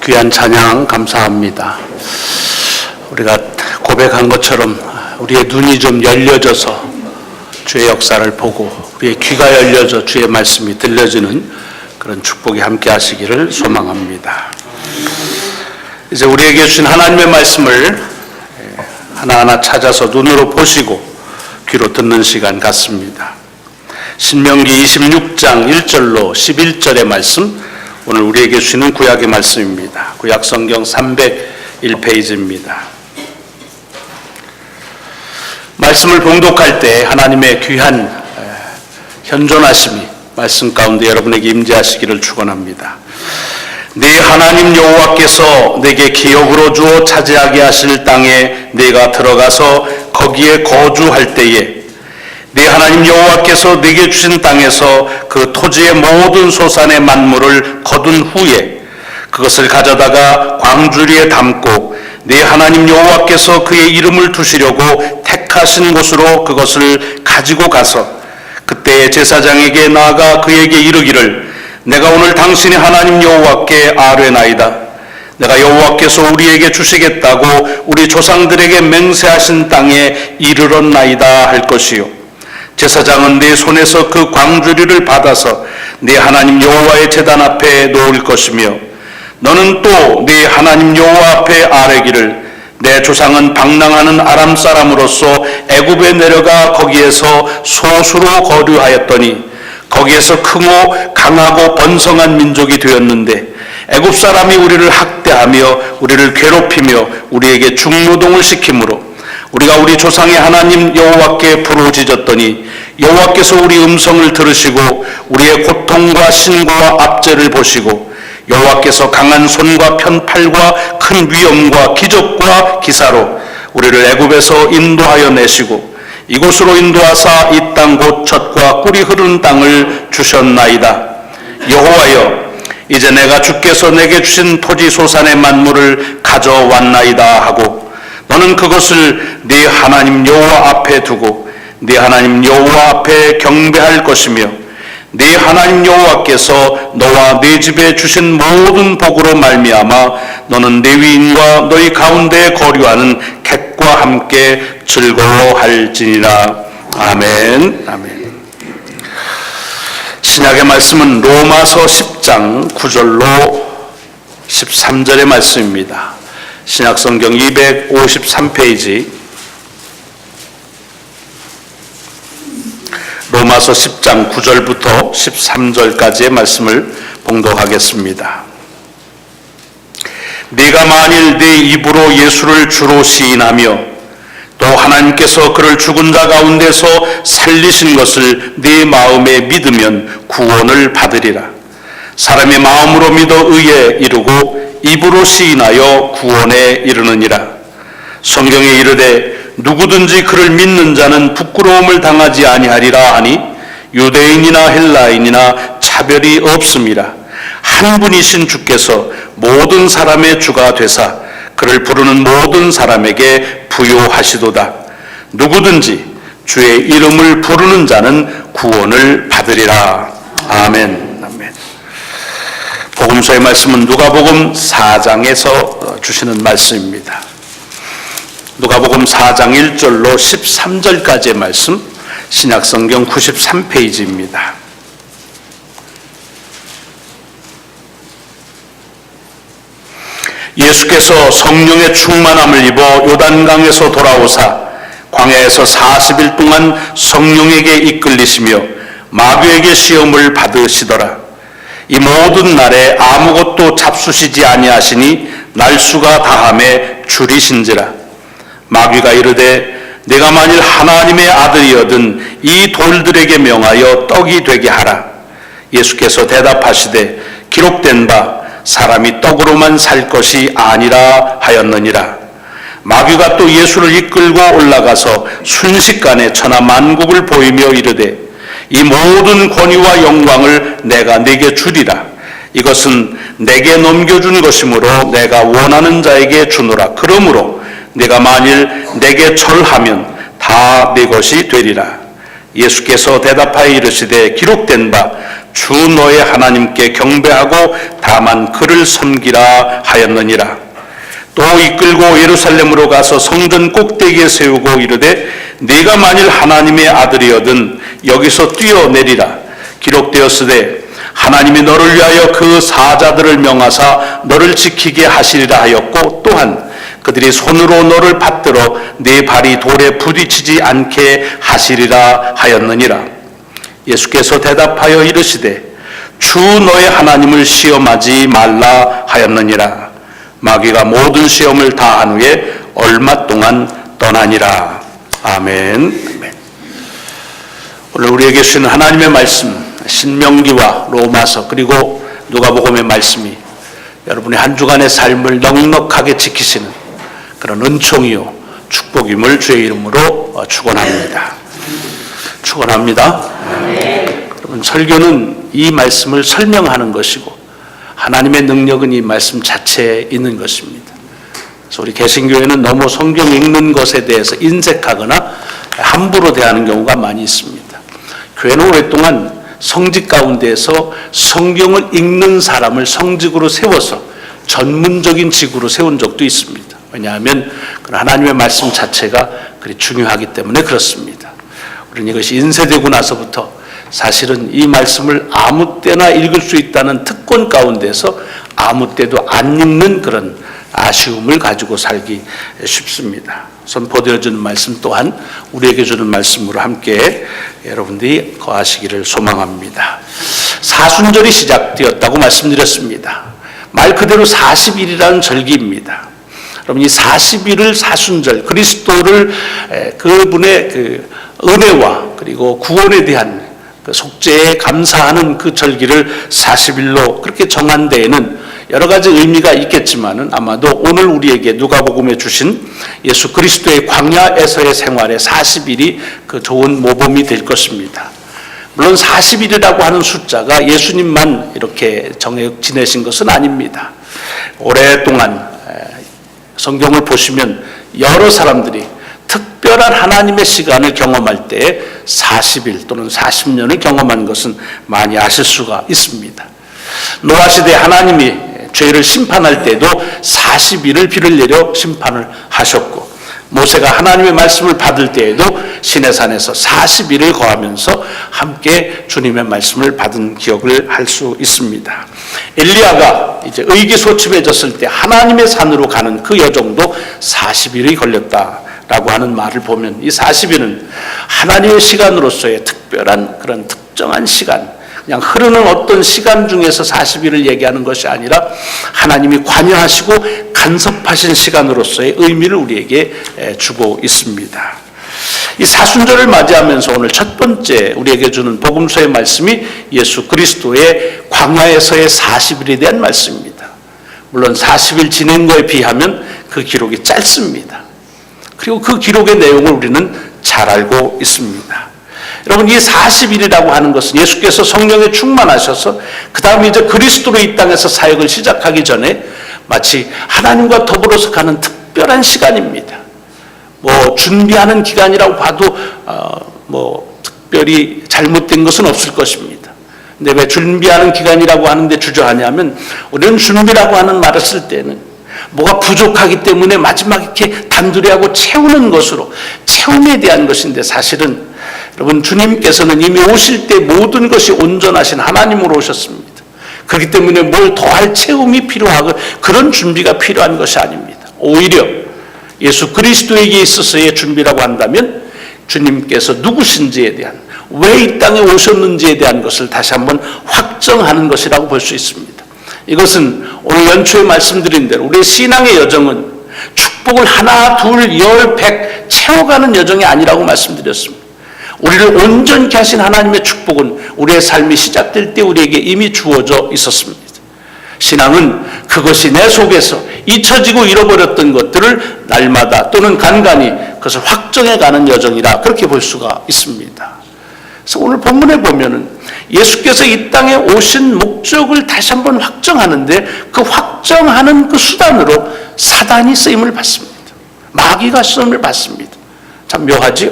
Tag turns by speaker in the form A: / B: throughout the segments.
A: 귀한 찬양 감사합니다. 우리가 고백한 것처럼 우리의 눈이 좀 열려져서 주의 역사를 보고 우리의 귀가 열려져 주의 말씀이 들려지는 그런 축복이 함께 하시기를 소망합니다. 이제 우리에게 주신 하나님의 말씀을 하나하나 찾아서 눈으로 보시고 귀로 듣는 시간 같습니다. 신명기 26장 1절로 11절의 말씀, 오늘 우리에게 주시는 구약의 말씀입니다. 구약 성경 301페이지입니다. 말씀을 봉독할 때 하나님의 귀한 현존하심이 말씀 가운데 여러분에게 임재하시기를 축원합니다. 네 하나님 여호와께서 내게 기업으로 주어 차지하게 하실 땅에 내가 들어가서 거기에 거주할 때에 네 하나님 여호와께서 내게 주신 땅에서 그 토지의 모든 소산의 만물을 거둔 후에 그것을 가져다가 광주리에 담고 네 하나님 여호와께서 그의 이름을 두시려고 택하신 곳으로 그것을 가지고 가서 그때 제사장에게 나아가 그에게 이르기를 내가 오늘 당신의 하나님 여호와께 아뢰나이다. 내가 여호와께서 우리에게 주시겠다고 우리 조상들에게 맹세하신 땅에 이르렀나이다 할 것이요. 제사장은 네 손에서 그 광주리를 받아서 네 하나님 여호와의 제단 앞에 놓을 것이며 너는 또 네 하나님 여호와 앞에 아뢰기를 내 조상은 방랑하는 아람 사람으로서 애굽에 내려가 거기에서 소수로 거류하였더니 거기에서 크고 강하고 번성한 민족이 되었는데 애굽 사람이 우리를 학대하며 우리를 괴롭히며 우리에게 중노동을 시키므로 우리가 우리 조상의 하나님 여호와께 부르짖었더니 여호와께서 우리 음성을 들으시고 우리의 고통과 신고와 압제를 보시고 여호와께서 강한 손과 편팔과 큰 위엄과 기적과 기사로 우리를 애굽에서 인도하여 내시고 이곳으로 인도하사 이 땅 곧 젖과 꿀이 흐르는 땅을 주셨나이다. 여호와여, 이제 내가 주께서 내게 주신 토지 소산의 만물을 가져왔나이다 하고 너는 그것을 네 하나님 여호와 앞에 두고 네 하나님 여호와 앞에 경배할 것이며 네 하나님 여호와께서 너와 네 집에 주신 모든 복으로 말미암아 너는 레위인과 너희 가운데 거류하는 객과 함께 즐거워할지니라. 아멘. 아멘. 신약의 말씀은 로마서 10장 9절로 13절의 말씀입니다. 신약성경 253페이지 로마서 10장 9절부터 13절까지의 말씀을 봉독하겠습니다. 네가 만일 네 입으로 예수를 주로 시인하며 또 하나님께서 그를 죽은 자 가운데서 살리신 것을 네 마음에 믿으면 구원을 받으리라. 사람의 마음으로 믿어 의에 이르고 입으로 시인하여 구원에 이르느니라. 성경에 이르되 누구든지 그를 믿는 자는 부끄러움을 당하지 아니하리라 하니 유대인이나 헬라인이나 차별이 없음이라. 한 분이신 주께서 모든 사람의 주가 되사 그를 부르는 모든 사람에게 부요하시도다. 누구든지 주의 이름을 부르는 자는 구원을 받으리라. 아멘. 아멘. 복음서의 말씀은 누가복음 4장에서 주시는 말씀입니다. 누가복음 4장 1절로 13절까지의 말씀, 신약성경 93페이지입니다. 예수께서 성령의 충만함을 입어 요단강에서 돌아오사 광야에서 40일 동안 성령에게 이끌리시며 마귀에게 시험을 받으시더라. 이 모든 날에 아무것도 잡수시지 아니하시니 날수가 다함에 줄이신지라. 마귀가 이르되 내가 만일 하나님의 아들이거든 이 돌들에게 명하여 떡이 되게 하라. 예수께서 대답하시되 기록된 바 사람이 떡으로만 살 것이 아니라 하였느니라. 마귀가 또 예수를 이끌고 올라가서 순식간에 천하 만국을 보이며 이르되 이 모든 권위와 영광을 내가 네게 주리라. 이것은 내게 넘겨준 것이므로 내가 원하는 자에게 주노라. 그러므로 네가 만일 내게 절하면 다 네 것이 되리라. 예수께서 대답하여 이르시되 기록된 바 주 너의 하나님께 경배하고 다만 그를 섬기라 하였느니라. 또 이끌고 예루살렘으로 가서 성전 꼭대기에 세우고 이르되 네가 만일 하나님의 아들이거든 여기서 뛰어내리라. 기록되었으되 하나님이 너를 위하여 그 사자들을 명하사 너를 지키게 하시리라 하였고 또한 그들이 손으로 너를 받들어 네 발이 돌에 부딪히지 않게 하시리라 하였느니라. 예수께서 대답하여 이르시되 주 너의 하나님을 시험하지 말라 하였느니라. 마귀가 모든 시험을 다한 후에 얼마 동안 떠나니라. 아멘. 오늘 우리에게 주시는 하나님의 말씀 신명기와 로마서 그리고 누가복음의 말씀이 여러분의 한 주간의 삶을 넉넉하게 지키시는 그런 은총이요 축복임을 주의 이름으로 축원합니다. 축원합니다. 여러분 설교는 이 말씀을 설명하는 것이고 하나님의 능력은 이 말씀 자체에 있는 것입니다. 그래서 우리 개신교회는 너무 성경 읽는 것에 대해서 인색하거나 함부로 대하는 경우가 많이 있습니다. 교회는 오랫동안 성직 가운데에서 성경을 읽는 사람을 성직으로 세워서 전문적인 직으로 세운 적도 있습니다. 왜냐하면 하나님의 말씀 자체가 그리 중요하기 때문에 그렇습니다. 우리는 이것이 인쇄되고 나서부터 사실은 이 말씀을 아무 때나 읽을 수 있다는 특권 가운데서 아무 때도 안 읽는 그런 아쉬움을 가지고 살기 쉽습니다. 선포되어 주는 말씀 또한 우리에게 주는 말씀으로 함께 여러분들이 거하시기를 소망합니다. 사순절이 시작되었다고 말씀드렸습니다. 말 그대로 40일이라는 절기입니다. 여러분 이 40일을 사순절, 그리스도를 그분의 그 은혜와 그리고 구원에 대한 그 속죄에 감사하는 그 절기를 40일로 그렇게 정한 데에는 여러 가지 의미가 있겠지만은 아마도 오늘 우리에게 누가복음에 주신 예수 그리스도의 광야에서의 생활의 40일이 그 좋은 모범이 될 것입니다. 물론 40일이라고 하는 숫자가 예수님만 이렇게 정해 지내신 것은 아닙니다. 오랫동안 성경을 보시면 여러 사람들이 특별한 하나님의 시간을 경험할 때 40일 또는 40년을 경험한 것은 많이 아실 수가 있습니다. 노아 시대 하나님이 죄를 심판할 때도 40일을 비를 내려 심판을 하셨고 모세가 하나님의 말씀을 받을 때에도 시내산에서 40일을 거하면서 함께 주님의 말씀을 받은 기억을 할 수 있습니다. 엘리야가 이제 의기소침해졌을 때 하나님의 산으로 가는 그 여정도 40일이 걸렸다라고 하는 말을 보면 이 40일은 하나님의 시간으로서의 특별한 그런 특정한 시간, 그냥 흐르는 어떤 시간 중에서 40일을 얘기하는 것이 아니라 하나님이 관여하시고 간섭하신 시간으로서의 의미를 우리에게 주고 있습니다. 이 사순절을 맞이하면서 오늘 첫 번째 우리에게 주는 복음서의 말씀이 예수 그리스도의 광야에서의 40일에 대한 말씀입니다. 물론 40일 지낸 거에 비하면 그 기록이 짧습니다. 그리고 그 기록의 내용을 우리는 잘 알고 있습니다. 여러분 이 40일이라고 하는 것은 예수께서 성령에 충만하셔서 그 다음에 이제 그리스도로 이 땅에서 사역을 시작하기 전에 마치 하나님과 더불어서 가는 특별한 시간입니다. 뭐 준비하는 기간이라고 봐도 뭐 특별히 잘못된 것은 없을 것입니다. 근데 왜 준비하는 기간이라고 하는데 주저하냐면 우리는 준비라고 하는 말을 쓸 때는 뭐가 부족하기 때문에 마지막 이렇게 단둘이하고 채우는 것으로 채움에 대한 것인데 사실은 여러분 주님께서는 이미 오실 때 모든 것이 온전하신 하나님으로 오셨습니다. 그렇기 때문에 뭘 더할 채움이 필요하고 그런 준비가 필요한 것이 아닙니다. 오히려 예수 그리스도에게 있어서의 준비라고 한다면 주님께서 누구신지에 대한 왜 이 땅에 오셨는지에 대한 것을 다시 한번 확정하는 것이라고 볼 수 있습니다. 이것은 오늘 연초에 말씀드린 대로 우리의 신앙의 여정은 축복을 하나, 둘, 열, 백 채워가는 여정이 아니라고 말씀드렸습니다. 우리를 온전케 하신 하나님의 축복은 우리의 삶이 시작될 때 우리에게 이미 주어져 있었습니다. 신앙은 그것이 내 속에서 잊혀지고 잃어버렸던 것들을 날마다 또는 간간히 그것을 확정해가는 여정이라 그렇게 볼 수가 있습니다. 그래서 오늘 본문에 보면은 예수께서 이 땅에 오신 목적을 다시 한번 확정하는데 그 확정하는 그 수단으로 사단이 쓰임을 받습니다. 마귀가 쓰임을 받습니다. 참 묘하지요?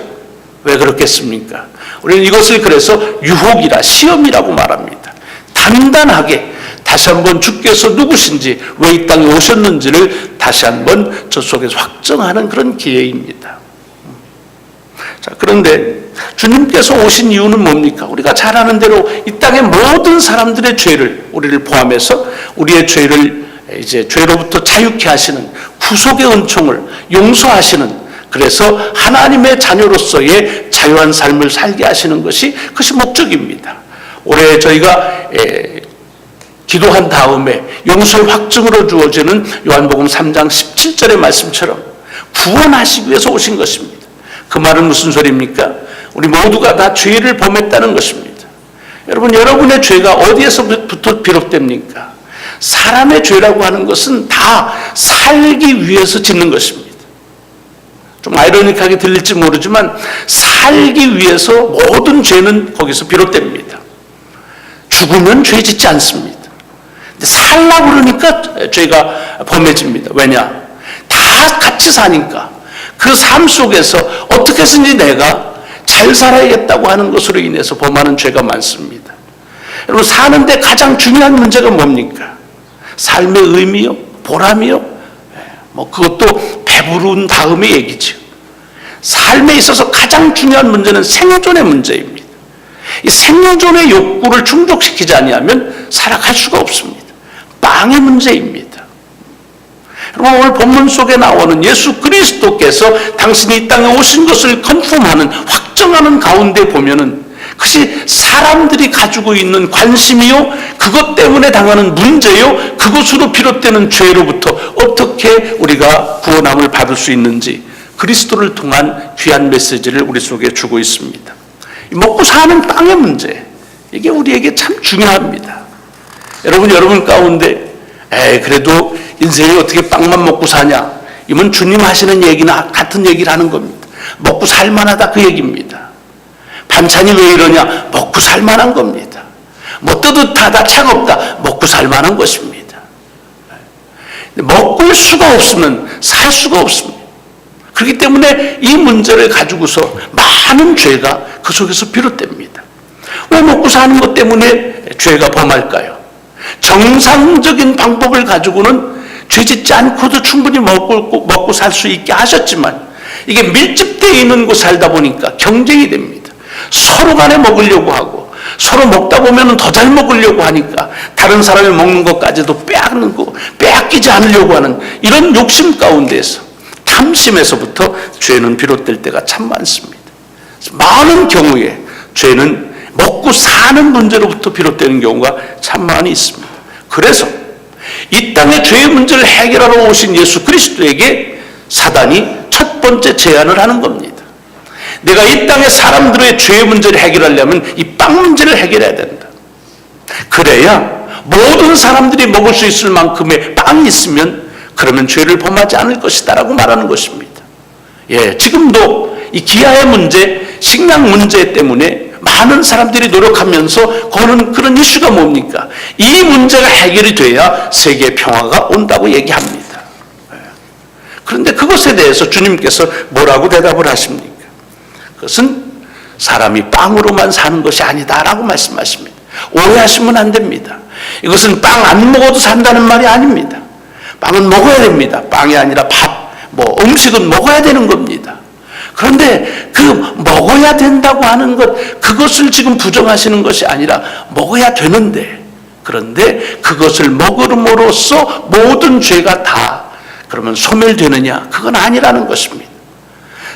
A: 왜 그렇겠습니까? 우리는 이것을 그래서 유혹이라 시험이라고 말합니다. 간단하게 다시 한번 주께서 누구신지, 왜 이 땅에 오셨는지를 다시 한번 저 속에서 확정하는 그런 기회입니다. 자, 그런데 주님께서 오신 이유는 뭡니까? 우리가 잘 아는 대로 이 땅의 모든 사람들의 죄를, 우리를 포함해서 우리의 죄를 이제 죄로부터 자유케 하시는 구속의 은총을 용서하시는, 그래서 하나님의 자녀로서의 자유한 삶을 살게 하시는 그것이 목적입니다. 올해 저희가 기도한 다음에 용서의 확증으로 주어지는 요한복음 3장 17절의 말씀처럼 구원하시기 위해서 오신 것입니다. 그 말은 무슨 소리입니까? 우리 모두가 다 죄를 범했다는 것입니다. 여러분, 여러분의 죄가 어디에서부터 비롯됩니까? 사람의 죄라고 하는 것은 다 살기 위해서 짓는 것입니다. 좀 아이러니하게 들릴지 모르지만 살기 위해서 모든 죄는 거기서 비롯됩니다. 죽으면 죄 짓지 않습니다. 근데 살라고 그러니까 죄가 범해집니다. 왜냐? 다 같이 사니까 그 삶 속에서 어떻게 해서든지 내가 잘 살아야겠다고 하는 것으로 인해서 범하는 죄가 많습니다. 여러분, 사는데 가장 중요한 문제가 뭡니까? 삶의 의미요? 보람이요? 그것도 배부른 다음의 얘기죠. 삶에 있어서 가장 중요한 문제는 생존의 문제입니다. 이 생존의 욕구를 충족시키지 아니하면 살아갈 수가 없습니다. 빵의 문제입니다. 여러분, 오늘 본문 속에 나오는 예수 그리스도께서 당신이 이 땅에 오신 것을 컨펌하는, 확정하는 가운데 보면은 그것이 사람들이 가지고 있는 관심이요, 그것 때문에 당하는 문제요, 그것으로 비롯되는 죄로부터 어떻게 우리가 구원함을 받을 수 있는지 그리스도를 통한 귀한 메시지를 우리 속에 주고 있습니다. 먹고 사는 빵의 문제, 이게 우리에게 참 중요합니다. 여러분 가운데 그래도 인생이 어떻게 빵만 먹고 사냐, 이건 주님 하시는 얘기나 같은 얘기를 하는 겁니다. 먹고 살만하다, 그 얘기입니다. 반찬이 왜 이러냐, 먹고 살만한 겁니다. 뭐 뜨뜻하다, 차갑다, 먹고 살만한 것입니다. 먹을 수가 없으면 살 수가 없습니다. 그렇기 때문에 이 문제를 가지고서 많은 죄가 그 속에서 비롯됩니다. 왜 먹고 사는 것 때문에 죄가 범할까요? 정상적인 방법을 가지고는 죄 짓지 않고도 충분히 먹고 살 수 있게 하셨지만, 이게 밀집되어 있는 곳 살다 보니까 경쟁이 됩니다. 서로 간에 먹으려고 하고, 서로 먹다 보면 더 잘 먹으려고 하니까 다른 사람이 먹는 것까지도 빼앗기지 않으려고 하는 이런 욕심 가운데에서, 탐심에서부터 죄는 비롯될 때가 참 많습니다. 많은 경우에 죄는 먹고 사는 문제로부터 비롯되는 경우가 참 많이 있습니다. 그래서 이 땅의 죄의 문제를 해결하러 오신 예수 그리스도에게 사단이 첫 번째 제안을 하는 겁니다. 내가 이 땅의 사람들의 죄의 문제를 해결하려면 이 빵 문제를 해결해야 된다. 그래야 모든 사람들이 먹을 수 있을 만큼의 빵이 있으면 그러면 죄를 범하지 않을 것이다 라고 말하는 것입니다. 지금도 이 기아의 문제, 식량 문제 때문에 많은 사람들이 노력하면서 거는 그런 이슈가 뭡니까? 이 문제가 해결이 돼야 세계 평화가 온다고 얘기합니다. 그런데 그것에 대해서 주님께서 뭐라고 대답을 하십니까? 그것은 사람이 빵으로만 사는 것이 아니다라고 말씀하십니다. 오해하시면 안 됩니다. 이것은 빵 안 먹어도 산다는 말이 아닙니다. 빵은 먹어야 됩니다. 빵이 아니라 밥, 음식은 먹어야 되는 겁니다. 그런데 그 먹어야 된다고 하는 것, 그것을 지금 부정하시는 것이 아니라 먹어야 되는데, 그런데 그것을 먹음으로써 모든 죄가 다 그러면 소멸되느냐? 그건 아니라는 것입니다.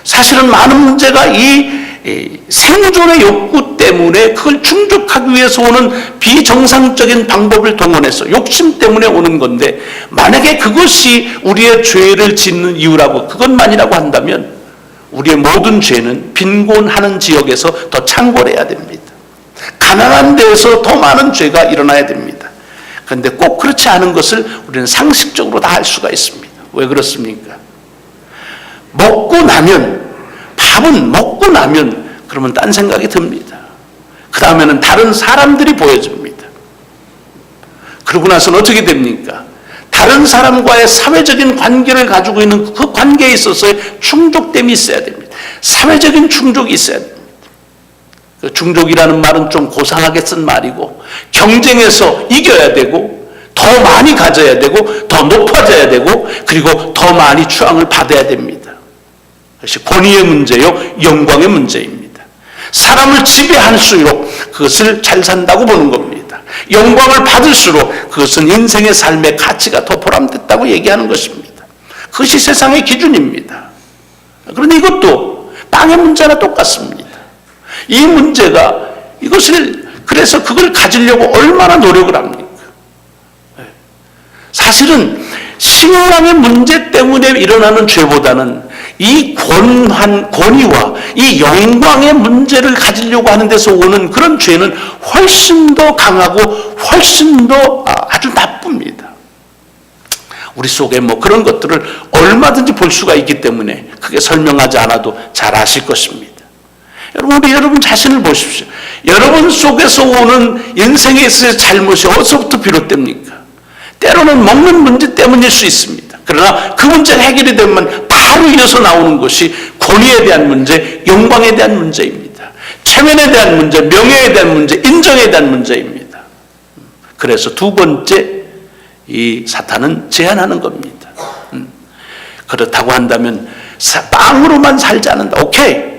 A: 사실은 많은 문제가 이 생존의 욕구 때문에 그걸 충족하기 위해서 오는 비정상적인 방법을 동원해서 욕심 때문에 오는 건데, 만약에 그것이 우리의 죄를 짓는 이유라고, 그것만이라고 한다면 우리의 모든 죄는 빈곤하는 지역에서 더 창궐해야 됩니다. 가난한 데에서 더 많은 죄가 일어나야 됩니다. 그런데 꼭 그렇지 않은 것을 우리는 상식적으로 다 알 수가 있습니다. 왜 그렇습니까? 밥은 먹고 나면 그러면 딴 생각이 듭니다. 그 다음에는 다른 사람들이 보여집니다. 그러고 나서는 어떻게 됩니까? 다른 사람과의 사회적인 관계를 가지고 있는 그 관계에 있어서의 충족됨이 있어야 됩니다. 사회적인 충족이 있어야 됩니다. 중족이라는 말은 좀 고상하게 쓴 말이고, 경쟁에서 이겨야 되고, 더 많이 가져야 되고, 더 높아져야 되고, 그리고 더 많이 추앙을 받아야 됩니다. 그것이 권위의 문제요, 영광의 문제입니다. 사람을 지배할수록 그것을 잘 산다고 보는 겁니다. 영광을 받을수록 그것은 인생의 삶의 가치가 더 보람됐다고 얘기하는 것입니다. 그것이 세상의 기준입니다. 그런데 이것도 땅의 문제나 똑같습니다. 이 문제가 그래서 그걸 가지려고 얼마나 노력을 합니까? 사실은 신앙의 문제 때문에 일어나는 죄보다는 이 권위와 이 영광의 문제를 가지려고 하는 데서 오는 그런 죄는 훨씬 더 강하고 훨씬 더 아주 나쁩니다. 우리 속에 그런 것들을 얼마든지 볼 수가 있기 때문에 크게 설명하지 않아도 잘 아실 것입니다. 여러분 자신을 보십시오. 여러분 속에서 오는 인생에 있어서 잘못이 어디서부터 비롯됩니까? 때로는 먹는 문제 때문일 수 있습니다. 그러나 그 문제가 해결이 되면 바로 이어서 나오는 것이 권위에 대한 문제, 영광에 대한 문제입니다. 체면에 대한 문제, 명예에 대한 문제, 인정에 대한 문제입니다. 그래서 두 번째, 이 사탄은 제한하는 겁니다. 그렇다고 한다면 빵으로만 살지 않는다. 오케이.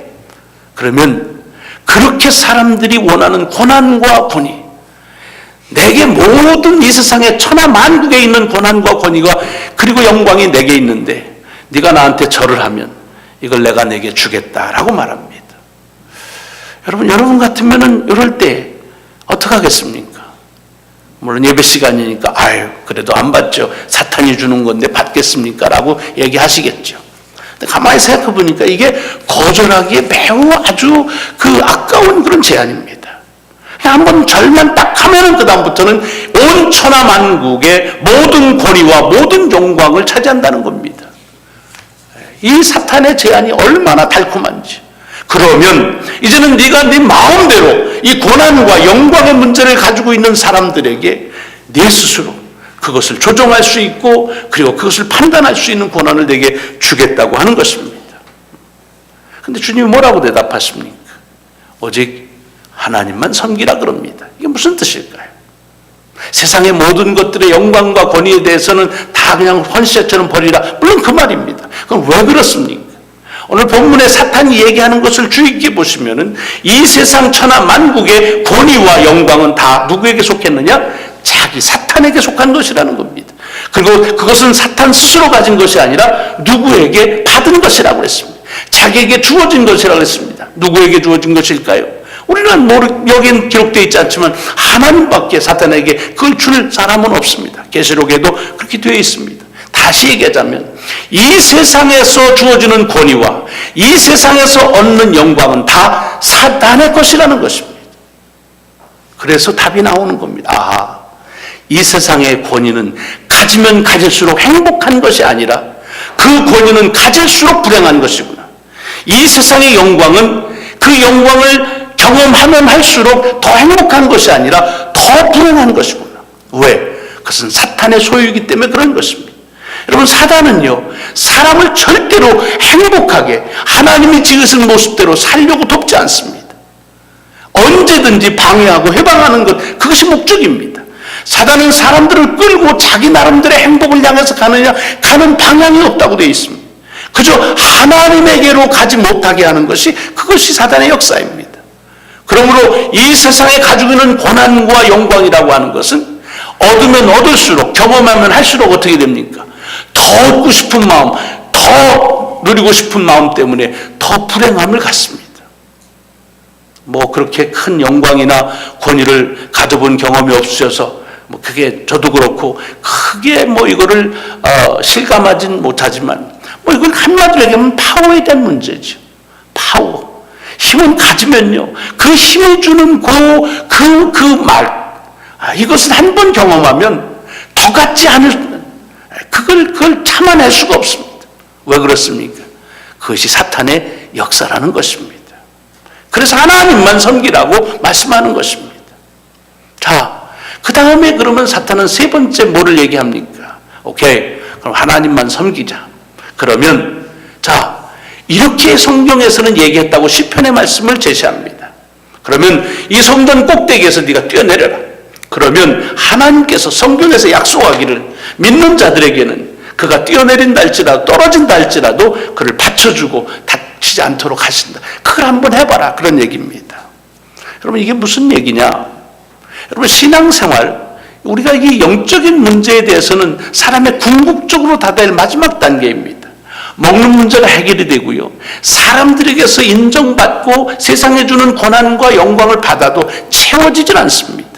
A: 그러면 그렇게 사람들이 원하는 고난과 권위, 내게 모든 이 세상의 천하 만국에 있는 고난과 권위가 그리고 영광이 내게 있는데 네가 나한테 절을 하면 이걸 내가 내게 주겠다라고 말합니다. 여러분 같으면은 이럴 때 어떻게 하겠습니까? 물론 예배 시간이니까 그래도 안 받죠. 사탄이 주는 건데 받겠습니까? 라고 얘기하시겠죠. 근데 가만히 생각해 보니까 이게 거절하기에 매우 아주 아까운 그런 제안입니다. 한번 절만 딱 하면은 그다음부터는 온 천하 만국의 모든 권위와 모든 영광을 차지한다는 겁니다. 이 사탄의 제안이 얼마나 달콤한지. 그러면 이제는 네가 네 마음대로 이 고난과 영광의 문제를 가지고 있는 사람들에게 네 스스로 그것을 조정할 수 있고 그리고 그것을 판단할 수 있는 권한을 내게 주겠다고 하는 것입니다. 그런데 주님이 뭐라고 대답하십니까? 오직 하나님만 섬기라 그럽니다. 이게 무슨 뜻일까요? 세상의 모든 것들의 영광과 권위에 대해서는 다 그냥 헌시처럼 버리라. 물론 그 말입니다. 그럼 왜 그렇습니까? 오늘 본문에 사탄이 얘기하는 것을 주의 깊게 보시면은 이 세상 천하 만국의 권위와 영광은 다 누구에게 속했느냐? 자기 사탄에게 속한 것이라는 겁니다. 그리고 그것은 사탄 스스로 가진 것이 아니라 누구에게 받은 것이라고 했습니다. 자기에게 주어진 것이라고 했습니다. 누구에게 주어진 것일까요? 우리는 여기는 기록되어 있지 않지만 하나님밖에 사탄에게 그걸 줄 사람은 없습니다. 계시록에도 그렇게 되어 있습니다. 다시 얘기하자면 이 세상에서 주어지는 권위와 이 세상에서 얻는 영광은 다 사탄의 것이라는 것입니다. 그래서 답이 나오는 겁니다. 이 세상의 권위는 가지면 가질수록 행복한 것이 아니라 그 권위는 가질수록 불행한 것이구나. 이 세상의 영광은 그 영광을 경험하면 할수록 더 행복한 것이 아니라 더 불행한 것이구나. 왜? 그것은 사탄의 소유이기 때문에 그런 것입니다. 여러분, 사단은요, 사람을 절대로 행복하게 하나님이 지으신 모습대로 살려고 돕지 않습니다. 언제든지 방해하고 해방하는 것, 그것이 목적입니다. 사단은 사람들을 끌고 자기 나름대로의 행복을 향해서 가는 방향이 없다고 되어 있습니다. 그저 하나님에게로 가지 못하게 하는 것이 그것이 사단의 역사입니다. 그러므로 이 세상에 가지고 있는 고난과 영광이라고 하는 것은 얻으면 얻을수록, 경험하면 할수록 어떻게 됩니까? 더 얻고 싶은 마음, 더 누리고 싶은 마음 때문에 더 불행함을 갖습니다. 그렇게 큰 영광이나 권위를 가져본 경험이 없으셔서 그게 저도 그렇고 크게 이거를 실감하진 못하지만 이건 한마디로 얘기하면 파워에 대한 문제죠. 파워. 힘은 가지면요, 그 힘을 주는 그 말, 이것은 한 번 경험하면 더 갖지 않을, 그걸 참아낼 수가 없습니다. 왜 그렇습니까? 그것이 사탄의 역사라는 것입니다. 그래서 하나님만 섬기라고 말씀하는 것입니다. 자, 그 다음에 그러면 사탄은 세 번째 뭐를 얘기합니까? 오케이, 그럼 하나님만 섬기자. 그러면 자, 이렇게 성경에서는 얘기했다고 시편의 말씀을 제시합니다. 그러면 이 성전 꼭대기에서 네가 뛰어내려라. 그러면 하나님께서 성경에서 약속하기를 믿는 자들에게는 그가 뛰어내린다 할지라도 떨어진다 할지라도 그를 받쳐주고 다치지 않도록 하신다. 그걸 한번 해봐라. 그런 얘기입니다. 여러분 이게 무슨 얘기냐? 여러분 신앙생활, 우리가 이 영적인 문제에 대해서는 사람의 궁극적으로 다가갈 마지막 단계입니다. 먹는 문제가 해결이 되고요. 사람들에게서 인정받고 세상에 주는 고난과 영광을 받아도 채워지질 않습니다.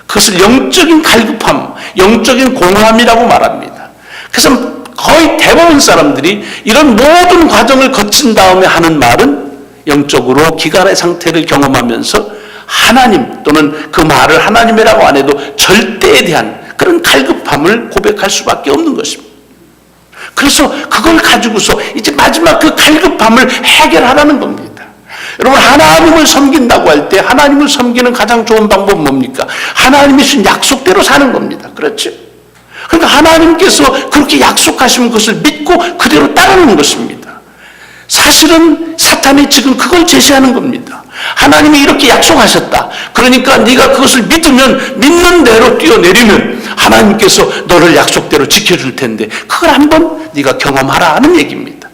A: 그것을 영적인 갈급함, 영적인 공허함이라고 말합니다. 그래서 거의 대부분 사람들이 이런 모든 과정을 거친 다음에 하는 말은 영적으로 기갈의 상태를 경험하면서 하나님 또는 그 말을 하나님이라고 안 해도 절대에 대한 그런 갈급함을 고백할 수밖에 없는 것입니다. 그래서 그걸 가지고서 이제 마지막 그 갈급함을 해결하라는 겁니다. 여러분 하나님을 섬긴다고 할 때 하나님을 섬기는 가장 좋은 방법은 뭡니까? 하나님이 주신 약속대로 사는 겁니다. 그렇죠? 그러니까 하나님께서 그렇게 약속하시면 그것을 믿고 그대로 따르는 것입니다. 사실은 사탄이 지금 그걸 제시하는 겁니다. 하나님이 이렇게 약속하셨다. 그러니까 네가 그것을 믿으면 믿는 대로 뛰어내리면 하나님께서 너를 약속대로 지켜줄 텐데 그걸 한번 네가 경험하라 하는 얘기입니다.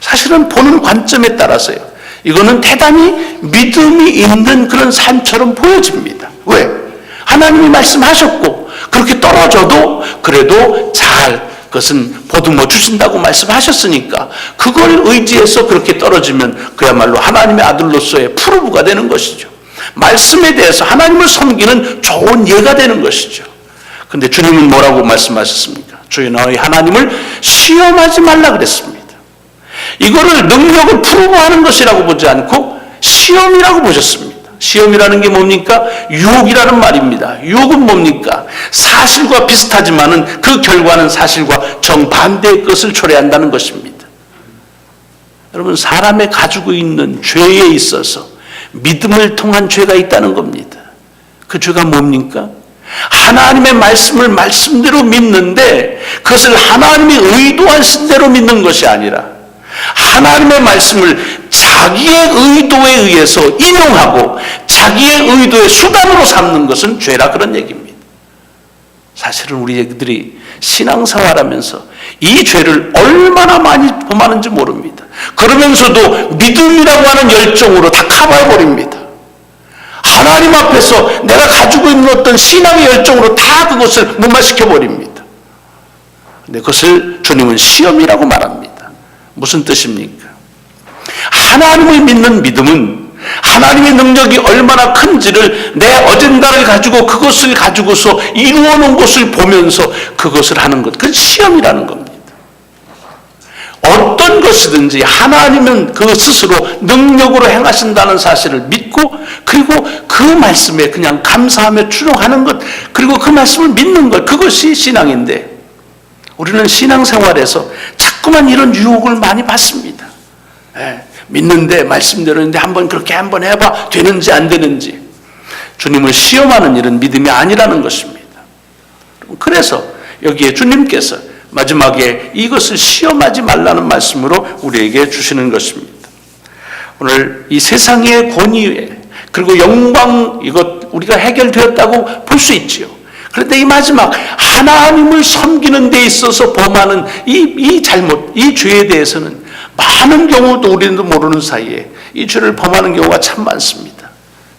A: 사실은 보는 관점에 따라서요. 이거는 대단히 믿음이 있는 그런 삶처럼 보여집니다. 왜? 하나님이 말씀하셨고 그렇게 떨어져도 그래도 잘 그것은 보듬어 주신다고 말씀하셨으니까 그걸 의지해서 그렇게 떨어지면 그야말로 하나님의 아들로서의 프로브가 되는 것이죠. 말씀에 대해서 하나님을 섬기는 좋은 예가 되는 것이죠. 그런데 주님은 뭐라고 말씀하셨습니까? 주여 너희 하나님을 시험하지 말라 그랬습니다. 이거를 능력을 프로브하는 것이라고 보지 않고 시험이라고 보셨습니다. 시험이라는 게 뭡니까? 유혹이라는 말입니다. 유혹은 뭡니까? 사실과 비슷하지만은 그 결과는 사실과 정반대의 것을 초래한다는 것입니다. 여러분 사람의 가지고 있는 죄에 있어서 믿음을 통한 죄가 있다는 겁니다. 그 죄가 뭡니까? 하나님의 말씀을 말씀대로 믿는데 그것을 하나님이 의도하신 대로 믿는 것이 아니라 하나님의 말씀을 자기의 의도에 의해서 인용하고 자기의 의도의 수단으로 삼는 것은 죄라 그런 얘기입니다. 사실은 우리들이 신앙생활하면서 이 죄를 얼마나 많이 범하는지 모릅니다. 그러면서도 믿음이라고 하는 열정으로 다 커버해버립니다. 하나님 앞에서 내가 가지고 있는 어떤 신앙의 열정으로 다 그것을 무마시켜버립니다. 근데 그것을 주님은 시험이라고 말합니다. 무슨 뜻입니까? 하나님을 믿는 믿음은 하나님의 능력이 얼마나 큰지를 내 어젠다를 가지고 그것을 가지고서 이루어 놓은 것을 보면서 그것을 하는 것, 그건 시험이라는 겁니다. 어떤 것이든지 하나님은 그 스스로 능력으로 행하신다는 사실을 믿고 그리고 그 말씀에 그냥 감사하며 추종하는 것, 그리고 그 말씀을 믿는 것, 그것이 신앙인데 우리는 신앙생활에서 자꾸만 이런 유혹을 많이 받습니다. 믿는데 말씀대로인데 한번 그렇게 한번 해봐 되는지 안 되는지. 주님을 시험하는 일은 믿음이 아니라는 것입니다. 그래서 여기에 주님께서 마지막에 이것을 시험하지 말라는 말씀으로 우리에게 주시는 것입니다. 오늘 이 세상의 권위에 그리고 영광 이것 우리가 해결되었다고 볼 수 있지요. 그런데 이 마지막 하나님을 섬기는 데 있어서 범하는 이 잘못, 이 죄에 대해서는 많은 경우도 우리도 모르는 사이에 이 죄를 범하는 경우가 참 많습니다.